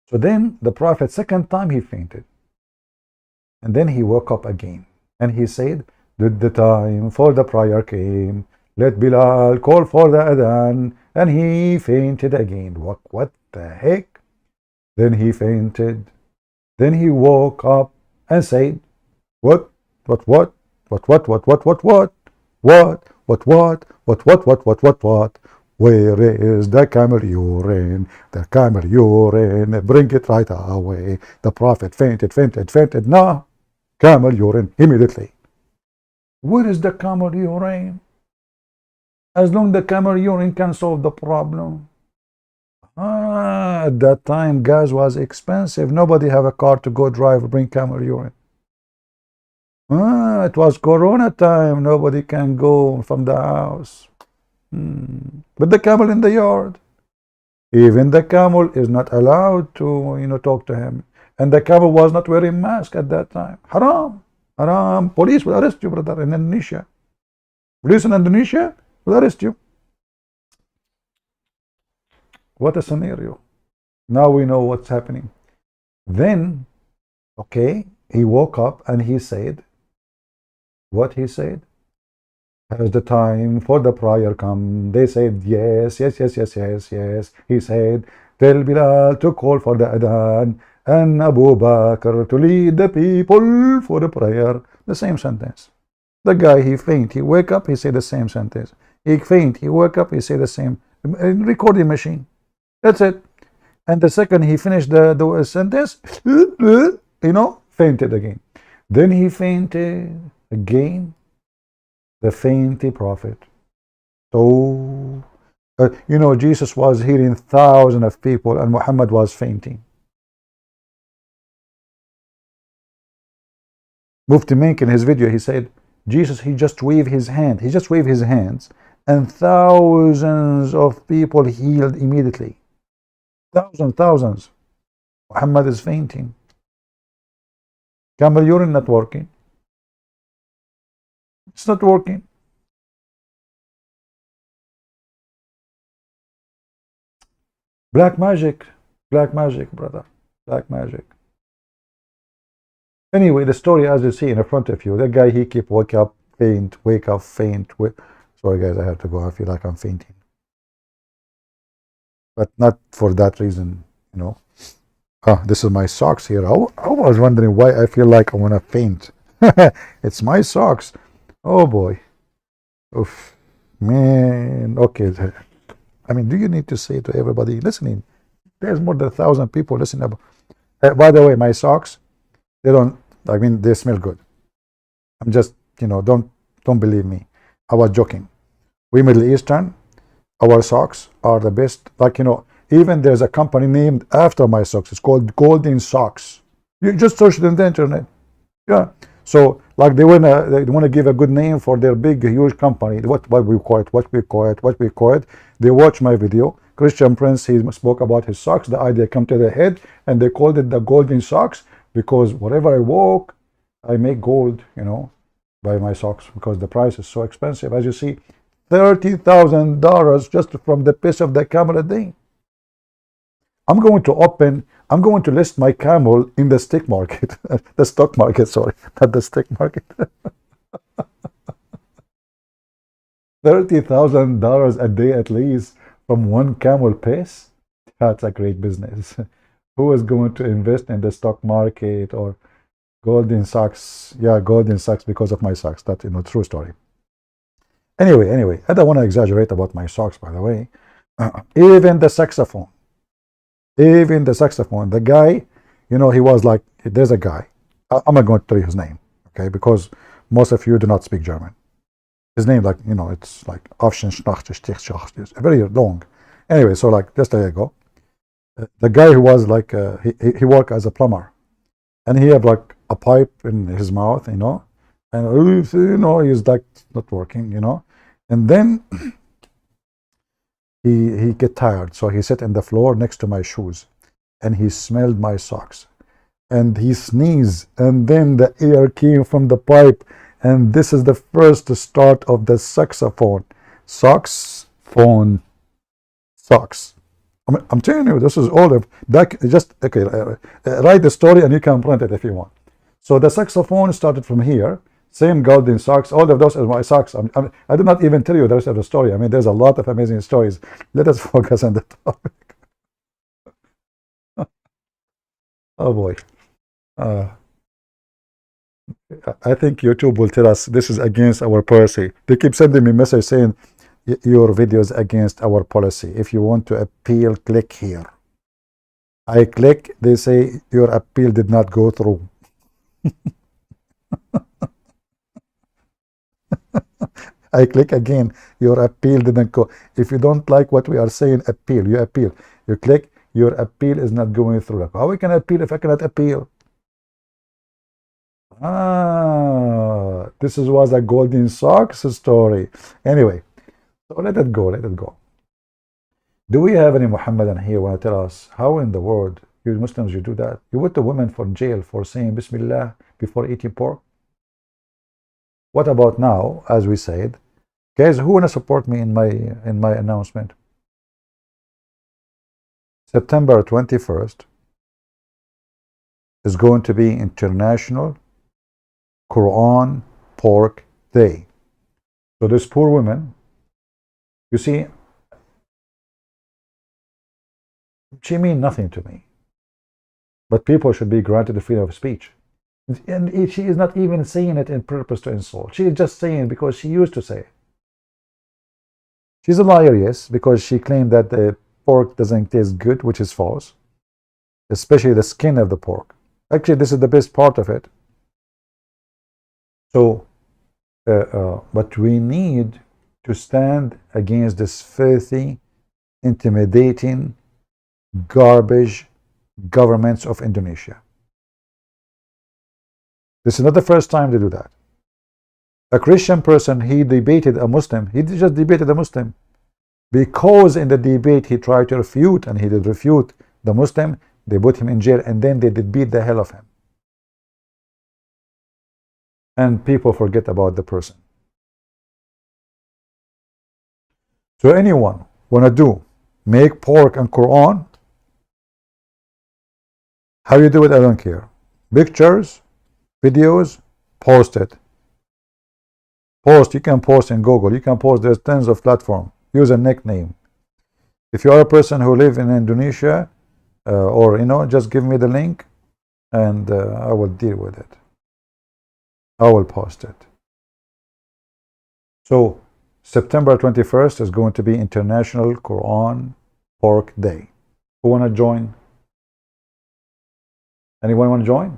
So then the prophet, second time he fainted. And then he woke up again. And he said, the time for the prayer came. Let Bilal call for the adhan. And he fainted again. What the heck? Then he fainted. Then he woke up and said, what? Where is the camel urine? The camel urine, bring it right away. The prophet fainted. Now, camel urine immediately. Where is the camel urine? As long as the camel urine can solve the problem. At that time, gas was expensive. Nobody have a car to go drive, bring camel urine. It was Corona time. Nobody can go from the house. But the camel in the yard. Even the camel is not allowed to, talk to him. And the camel was not wearing mask at that time. Haram. Police will arrest you, brother, in Indonesia. Police in Indonesia will arrest you. What a scenario. Now we know what's happening. Then, okay, he woke up and he said, what he said? Has the time for the prayer come? They said, yes. He said, tell Bilal to call for the adhan and Abu Bakr to lead the people for the prayer. The same sentence. The guy, he faint, he wake up, he say the same sentence. He faint, he wake up, he say the same. Recording machine. That's it. And the second he finished the sentence, fainted again. Then he fainted again. The fainty prophet. So, Jesus was healing thousands of people and Muhammad was fainting. Mufti Menk in his video, he said, Jesus, he just waved his hand. He just waved his hands and thousands of people healed immediately. Thousands. Muhammad is fainting. Camel urine not working. It's not working. Black magic, brother. Black magic. Anyway, the story as you see in front of you, that guy, he keep wake up, faint. Sorry guys, I have to go. I feel like I'm fainting. But not for that reason, Ah, this is my socks here. I was wondering why I feel like I want to faint. It's my socks. Oh boy. Oof. Man. Okay. I mean, do you need to say to everybody listening? There's more than 1,000 people listening. By the way, my socks, they don't, I mean, they smell good. I'm just, don't believe me. I was joking. We Middle Eastern, our socks are the best. Like, even there's a company named after my socks. It's called Golden Socks. You just search it in the internet. Yeah. So, like, they wanna give a good name for their big, huge company. What we call it. They watch my video. Christian Prince, he spoke about his socks. The idea came to their head, and they called it the Golden Socks because wherever I walk, I make gold, by my socks because the price is so expensive. As you see, $30,000 just from the piece of the camel a day. I'm going to list my camel in the stock market. The stock market, sorry, not the stock market. $30,000 a day at least from one camel piece. That's a great business. Who is going to invest in the stock market or golden socks? Yeah, golden socks because of my socks. That's true story. Anyway, I don't want to exaggerate about my socks, by the way. Even the saxophone. The guy, he was like, there's a guy. I'm not going to tell you his name, okay? Because most of you do not speak German. His name, like, it's like very long. Anyway, so like, just there you go. The guy who was like, he worked as a plumber. And he had like a pipe in his mouth, and, he's like not working, And then he get tired, so he sat on the floor next to my shoes, and he smelled my socks, and he sneezed, and then the air came from the pipe, and this is the first start of the saxophone. Socks. I'm telling you, this is all of that. Just okay. Write the story, and you can print it if you want. So the saxophone started from here. Same golden socks. All of those are my socks. I did not even tell you the rest of the story. I mean, there's a lot of amazing stories. Let us focus on the topic. Oh boy. I think YouTube will tell us this is against our policy. They keep sending me message saying your video is against our policy. If you want to appeal, click here. I click. They say your appeal did not go through. I click again. Your appeal didn't go. If you don't like what we are saying, appeal. You appeal. You click. Your appeal is not going through. Like, how we can appeal if I cannot appeal? This was a golden socks story. Anyway, so let it go. Do we have any Muhammadan here want to tell us how in the world you Muslims you do that? You put the women for jail for saying Bismillah before eating pork? What about now, as we said? Guys, who wanna support me in my announcement? September 21st is going to be International Quran Pork Day. So this poor woman, you see, she means nothing to me. But people should be granted the freedom of speech. And she is not even saying it in purpose to insult. She is just saying it because she used to say it. She's a liar, yes, because she claimed that the pork doesn't taste good, which is false. Especially the skin of the pork. Actually, this is the best part of it. So, but we need to stand against this filthy, intimidating, garbage governments of Indonesia. This is not the first time they do that. A Christian person, he debated a Muslim. He just debated a Muslim. Because in the debate he tried to refute, and he did refute the Muslim, they put him in jail, and then they did beat the hell of him. And people forget about the person. So anyone wanna do make pork and Quran? How you do it, I don't care. Pictures, videos, post it. You can post in Google, you can post, there's tons of platforms. Use a nickname. If you are a person who lives in Indonesia, or just give me the link, and I will deal with it. I will post it. So September 21st is going to be International Quran Pork Day. Who want to join? Anyone want to join?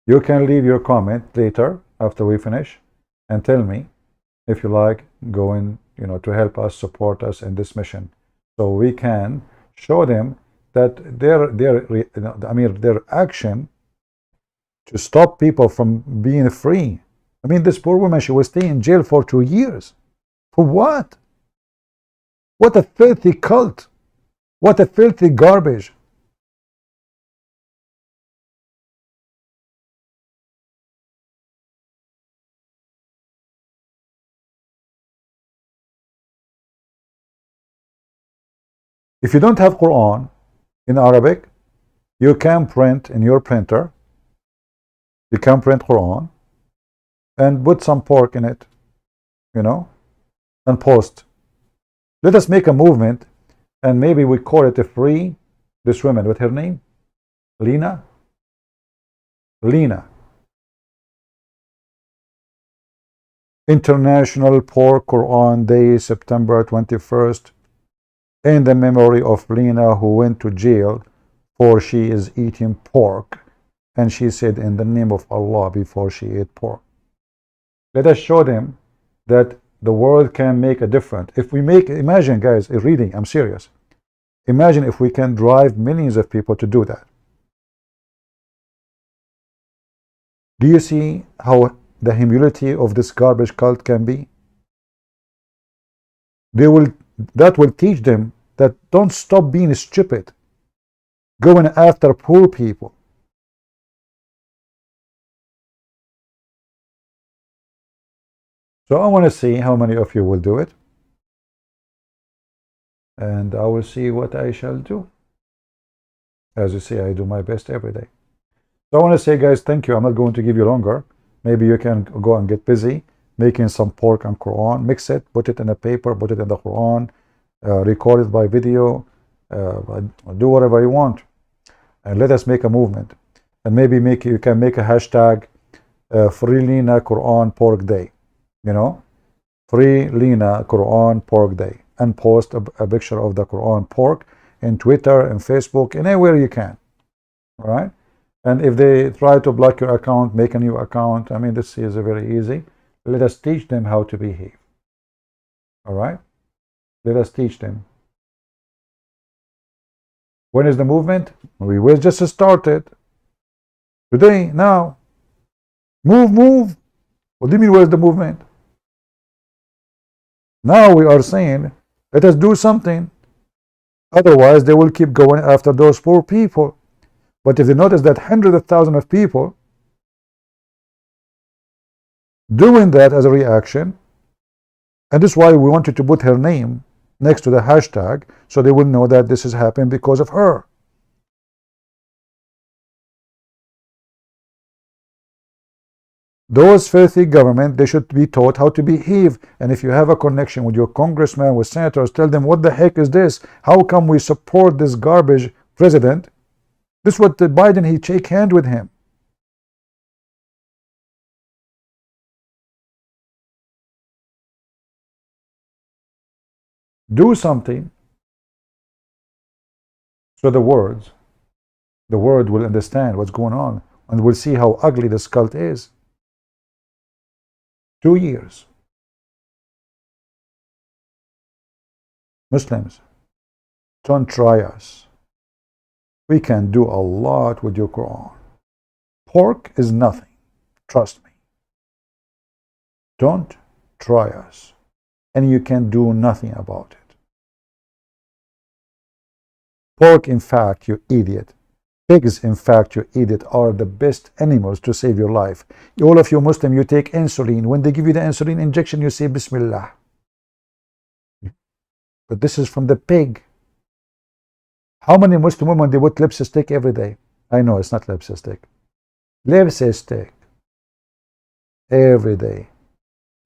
You can leave your comment later after we finish and tell me if you like going, to help us, support us in this mission, so we can show them that their action to stop people from being free. I mean, this poor woman, she was staying in jail for 2 years. For what? What a filthy cult. What a filthy garbage. If you don't have Quran in Arabic, you can print in your printer. You can print Quran and put some pork in it, and post. Let us make a movement, and maybe we call it a free. This woman, what's her name? Lina. International Pork Quran Day, September 21st. In the memory of Lina, who went to jail for she is eating pork, and she said in the name of Allah before she ate pork. Let us show them that the world can make a difference. If we imagine, guys, reading, I'm serious. Imagine if we can drive millions of people to do that. Do you see how the humility of this garbage cult can be? That will teach them that don't stop being stupid, going after poor people. So I want to see how many of you will do it, and I will see what I shall do. As you see, I do my best every day. So I want to say, guys, thank you. I'm not going to give you longer. Maybe you can go and get busy making some pork and Quran, mix it, put it in a paper, put it in the Quran, record it by video, do whatever you want, and let us make a movement. And maybe you can make a hashtag Free Lina Quran Pork Day, Free Lina Quran Pork Day, and post a picture of the Quran pork in Twitter and Facebook, anywhere you can. All right? And if they try to block your account, make a new account. I mean, this is very easy. Let us teach them how to behave. All right? Let us teach them. When is the movement? We will just started. Today, now. Move. What do you mean, where's the movement? Now we are saying, let us do something. Otherwise, they will keep going after those poor people. But if they notice that hundreds of thousands of people doing that as a reaction, and this is why we wanted to put her name next to the hashtag, so they will know that this is happening because of her. Those filthy government, they should be taught how to behave. And if you have a connection with your congressman, with senators, tell them, what the heck is this? How come we support this garbage president? This is what the Biden, he shake hand with him. Do something so the world will understand what's going on, and will see how ugly this cult is. 2 years. Muslims, don't try us. We can do a lot with your Quran. Pork is nothing. Trust me. Don't try us. And you can do nothing about it. Pork, in fact, you idiot. Pigs, in fact, you idiot, are the best animals to save your life. All of you Muslim, you take insulin. When they give you the insulin injection, you say Bismillah. But this is from the pig. How many Muslim women, they put lipstick every day? I know it's not lipstick. Lipstick. Every day.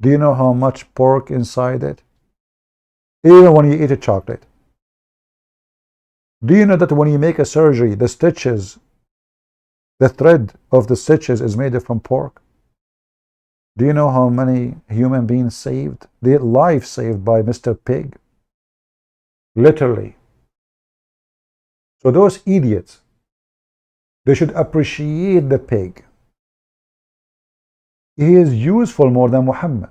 Do you know how much pork inside it? Even when you eat a chocolate. Do you know that when you make a surgery, the stitches, the thread of the stitches is made from pork? Do you know how many human beings saved? Their life saved by Mr. Pig. Literally. So those idiots, they should appreciate the pig. He is useful more than Muhammad.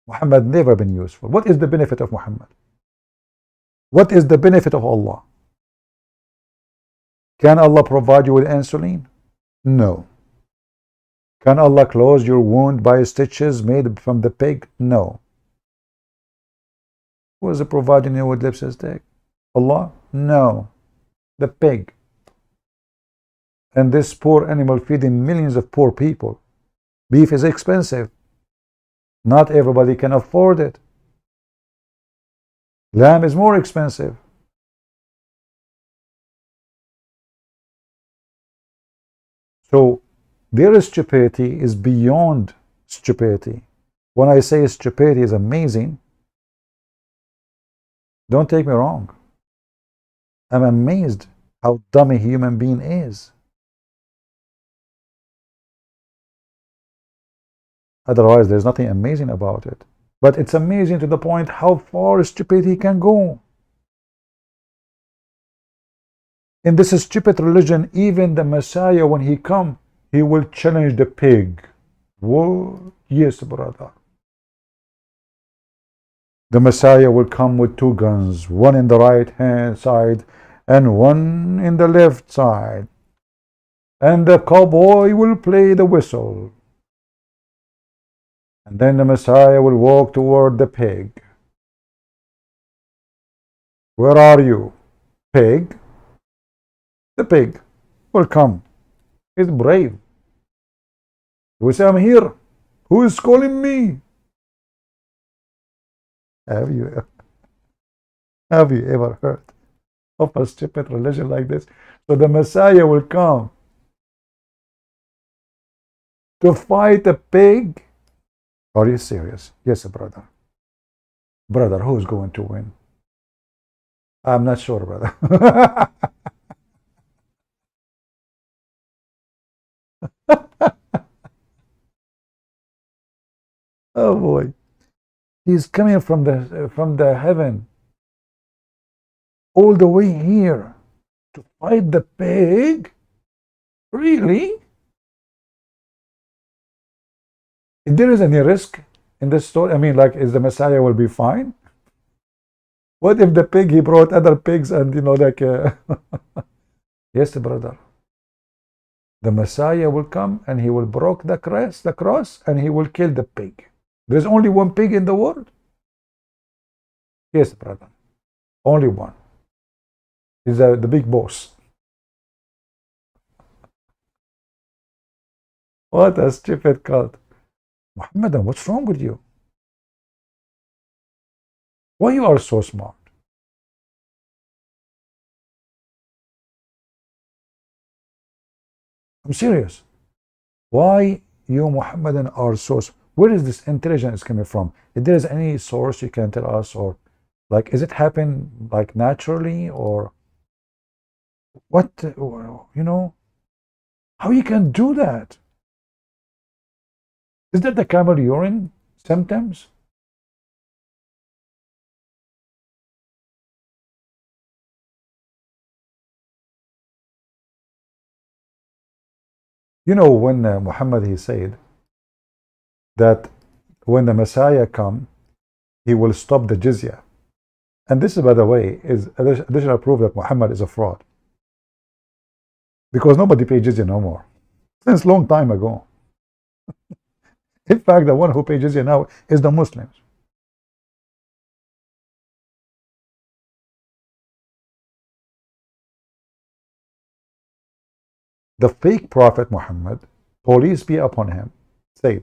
Muhammad never been useful. What is the benefit of Muhammad? What is the benefit of Allah? Can Allah provide you with insulin? No. Can Allah close your wound by stitches made from the pig? No. Who is providing you with lipstick? Allah? No. The pig. And this poor animal feeding millions of poor people. Beef is expensive. Not everybody can afford it. Lamb is more expensive. So their stupidity is beyond stupidity. When I say stupidity is amazing, don't take me wrong. I'm amazed how dumb a human being is. Otherwise, there's nothing amazing about it. But it's amazing to the point how far stupidity can go. In this stupid religion, even the Messiah, when he come, he will challenge the pig. Whoa, yes, brother. The Messiah will come with two guns, one in the right hand side and one in the left side. And the cowboy will play the whistle. And then the Messiah will walk toward the pig. Where are you, pig? The pig will come. He's brave. He will say, I'm here. Who is calling me? Have you ever heard of a stupid religion like this? So the Messiah will come to fight a pig. Are you serious? Yes, brother. Brother, who's going to win? I'm not sure, brother. Oh boy. He's coming from the heaven all the way here to fight the pig? Really? If there is any risk in this story, I mean, like, is the Messiah will be fine? What if the pig, he brought other pigs and, you know, like, yes, brother. The Messiah will come and he will break the cross, and he will kill the pig. There's only one pig in the world? Yes, brother. Only one. He's the big boss. What a stupid cult. Muhammad, what's wrong with you? Why you are so smart? I'm serious. Why you Muhammadan are so smart? Where is this intelligence coming from? If there is any source you can tell us, or like, is it happen like naturally, or what, you know, how you can do that? Is that the camel urine symptoms? You know, when Muhammad, he said that when the Messiah come, he will stop the jizya. And this, by the way, is additional proof that Muhammad is a fraud. Because nobody pays jizya no more. Since long time ago. In fact, the one who pays jizya now is the Muslims. The fake prophet Muhammad, police be upon him, said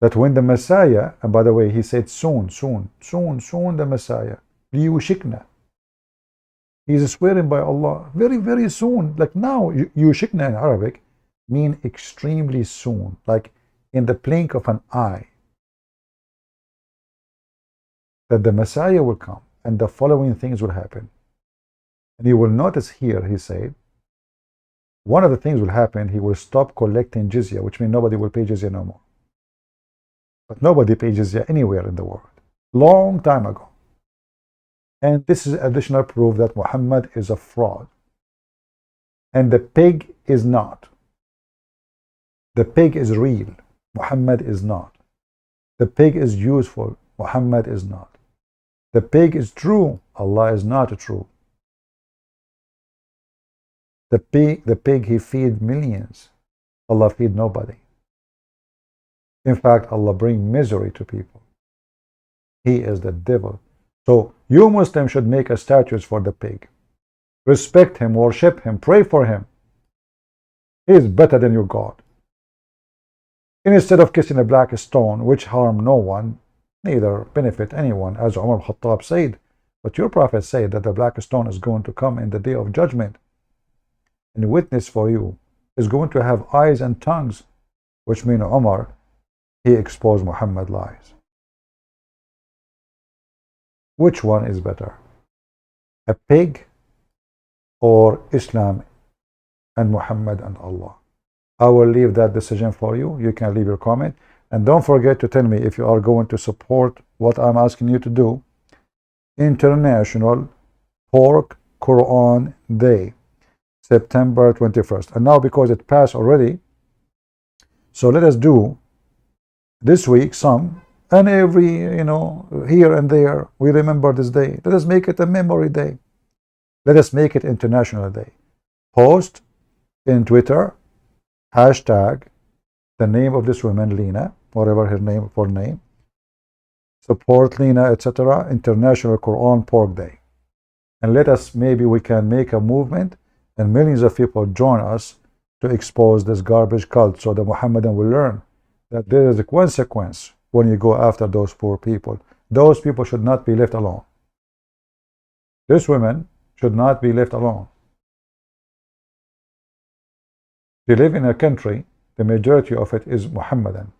that when the Messiah, and by the way, he said soon the Messiah, liyushikna. He's swearing by Allah, very, very soon. Like now, yushikna in Arabic mean extremely soon, like in the blink of an eye, that the Messiah will come. and the following things will happen. And you will notice here, he said, one of the things will happen, he will stop collecting jizya, which means nobody will pay jizya no more. But nobody pays jizya anywhere in the world. Long time ago. And this is additional proof that Muhammad is a fraud. And the pig is not. The pig is real. Muhammad is not. The pig is useful. Muhammad is not. The pig is true. Allah is not true. The pig, he feed millions. Allah feed nobody. In fact, Allah bring misery to people. He is the devil. So you Muslims should make a statue for the pig. Respect him, worship him, pray for him. He is better than your God. Instead of kissing a black stone, which harm no one, neither benefit anyone, as Umar al-Khattab said. But your prophet said that the black stone is going to come in the day of judgment and witness for you, is going to have eyes and tongues, which means Umar, he exposed Muhammad lies. Which one is better? A pig or Islam and Muhammad and Allah? I will leave that decision for you. You can leave your comment. And don't forget to tell me if you are going to support what I'm asking you to do. International Pork Quran Day, September 21st. And now because it passed already, so let us do this week some, and every, here and there, we remember this day. Let us make it a memory day. Let us make it International Day. Post in Twitter, hashtag the name of this woman, Lina, whatever her name, full name. Support Lina, etc. International Quran Pork Day. And let us, maybe we can make a movement and millions of people join us to expose this garbage cult, so the Muhammadan will learn that there is a consequence when you go after those poor people. Those people should not be left alone. This woman should not be left alone. They live in a country, the majority of it is Muhammadan,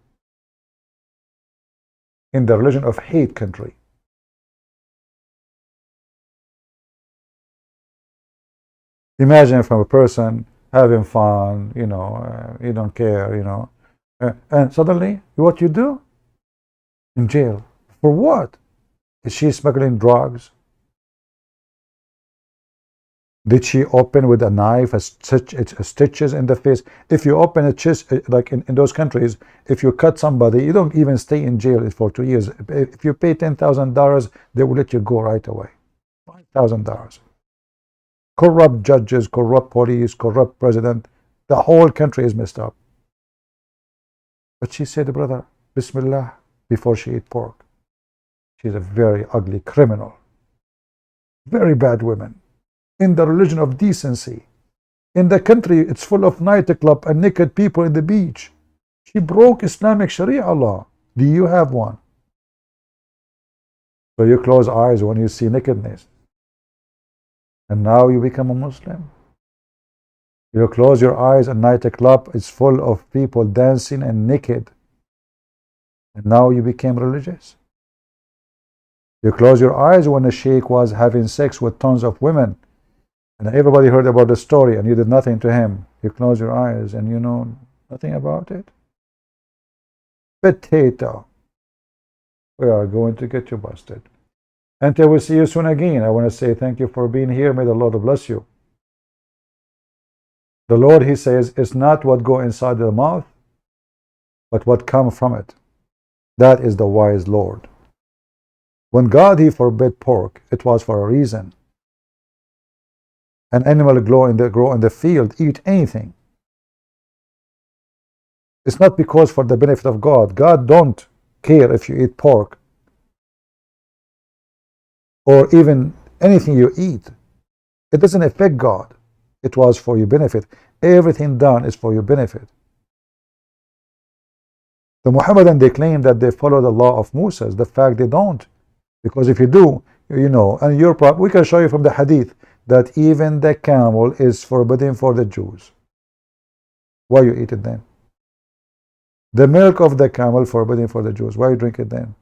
in the religion of hate country. Imagine from a person having fun, you don't care, and suddenly, what you do? In jail. For what? Is she smuggling drugs? Did she open with a knife, stitches in the face? If you open a chest, like in those countries, if you cut somebody, you don't even stay in jail for 2 years. If you pay $10,000, they will let you go right away. $5,000. Corrupt judges, corrupt police, corrupt president. The whole country is messed up. But she said, brother, Bismillah, before she ate pork. She's a very ugly criminal. Very bad woman. In the religion of decency. In the country, it's full of nightclub and naked people in the beach. She broke Islamic Sharia law. Do you have one? So you close eyes when you see nakedness. And now you become a Muslim. You close your eyes and nightclub is full of people dancing and naked. And now you became religious. You close your eyes when a sheikh was having sex with tons of women. And everybody heard about the story and you did nothing to him. You close your eyes and you know nothing about it. Potato. We are going to get you busted. Until we see you soon again, I want to say thank you for being here. May the Lord bless you. The Lord, he says, is not what go inside the mouth, but what come from it. That is the wise Lord. When God, he forbid pork, it was for a reason. An animal grow in the field, eat anything. It's not because for the benefit of God. God don't care if you eat pork or even anything you eat. It doesn't affect God. It was for your benefit. Everything done is for your benefit. The Muhammadan, they claim that they follow the law of Moses. The fact they don't. Because if you do, and you're we can show you from the hadith that even the camel is forbidden for the Jews. Why you eat it then? The milk of the camel forbidden for the Jews. Why you drink it then?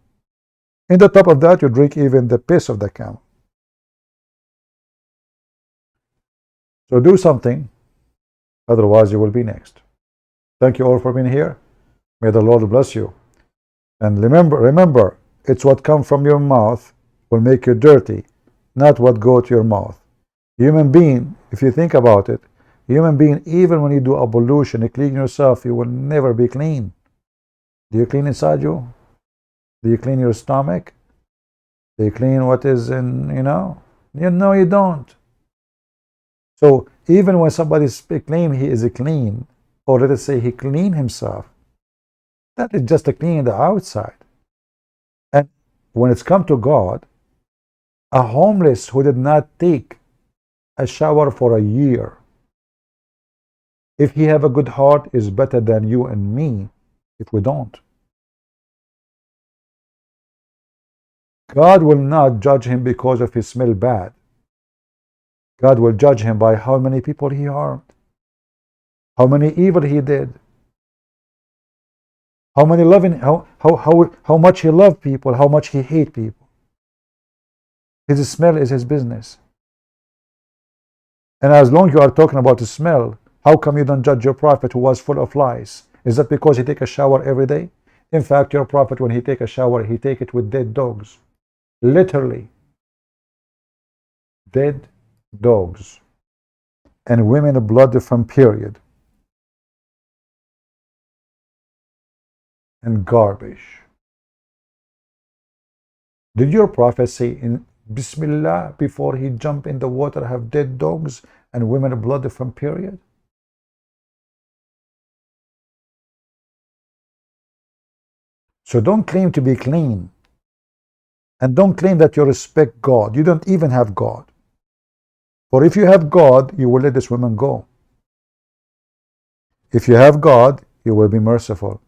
In the top of that, you drink even the piss of the camel. So do something, otherwise you will be next. Thank you all for being here. May the Lord bless you. And remember, it's what comes from your mouth will make you dirty, not what go to your mouth. Human being, if you think about it, human being, even when you do ablution, you clean yourself, you will never be clean. Do you clean inside you? Do you clean your stomach? Do you clean what is in, No, you don't. So even when somebody claims he is clean, or let us say he clean himself, that is just a clean the outside. And when it's come to God, a homeless who did not take a shower for a year, if he have a good heart, is better than you and me if we don't. God will not judge him because of his smell bad. God will judge him by how many people he harmed, how many evil he did, how much he loved people, how much he hate people. His smell is his business. And as long as you are talking about the smell, how come you don't judge your prophet who was full of lies? Is that because he take a shower every day? In fact, your prophet, when he take a shower, he take it with dead dogs. Literally. Dead dogs. And women blood from period. And garbage. Did your prophet say in Bismillah before he jump in the water have dead dogs and women blood from period? So don't claim to be clean. And don't claim that you respect God. You don't even have God. For if you have God, you will let this woman go. If you have God, you will be merciful.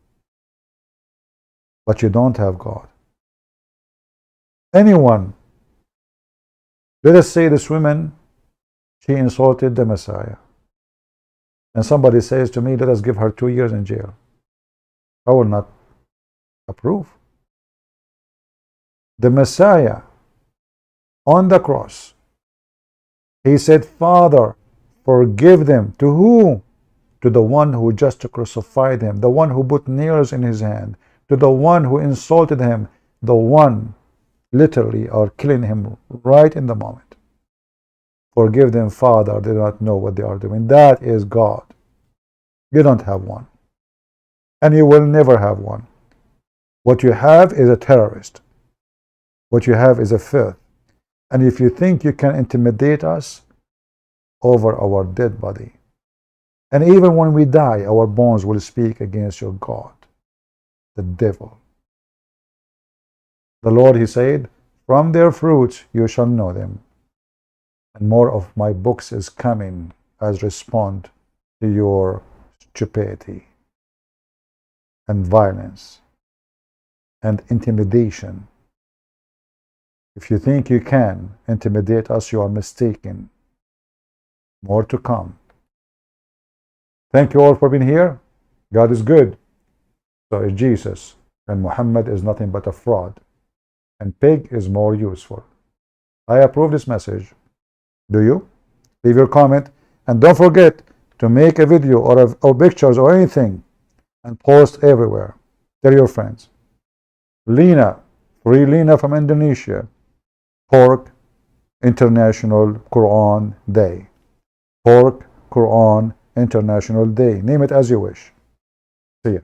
But you don't have God. Anyone, let us say this woman, she insulted the Messiah. And somebody says to me, let us give her 2 years in jail. I will not approve. The Messiah on the cross, he said, Father, forgive them. To who? To the one who just crucified him, the one who put nails in his hand, to the one who insulted him, the one literally are killing him right in the moment. Forgive them, Father, they do not know what they are doing. That is God. You don't have one. And you will never have one. What you have is a terrorist. What you have is a filth. And if you think you can intimidate us over our dead body, and even when we die, our bones will speak against your God, the devil. The Lord, he said, from their fruits you shall know them. And more of my books is coming as respond to your stupidity and violence and intimidation. If you think you can intimidate us, you are mistaken. More to come. Thank you all for being here. God is good. So is Jesus. And Mohammed is nothing but a fraud. And pig is more useful. I approve this message. Do you? Leave your comment. And don't forget to make a video or pictures or anything and post everywhere. Tell your friends. Lina, free Lina from Indonesia. Pork International Quran Day. Pork Quran International Day. Name it as you wish. See ya.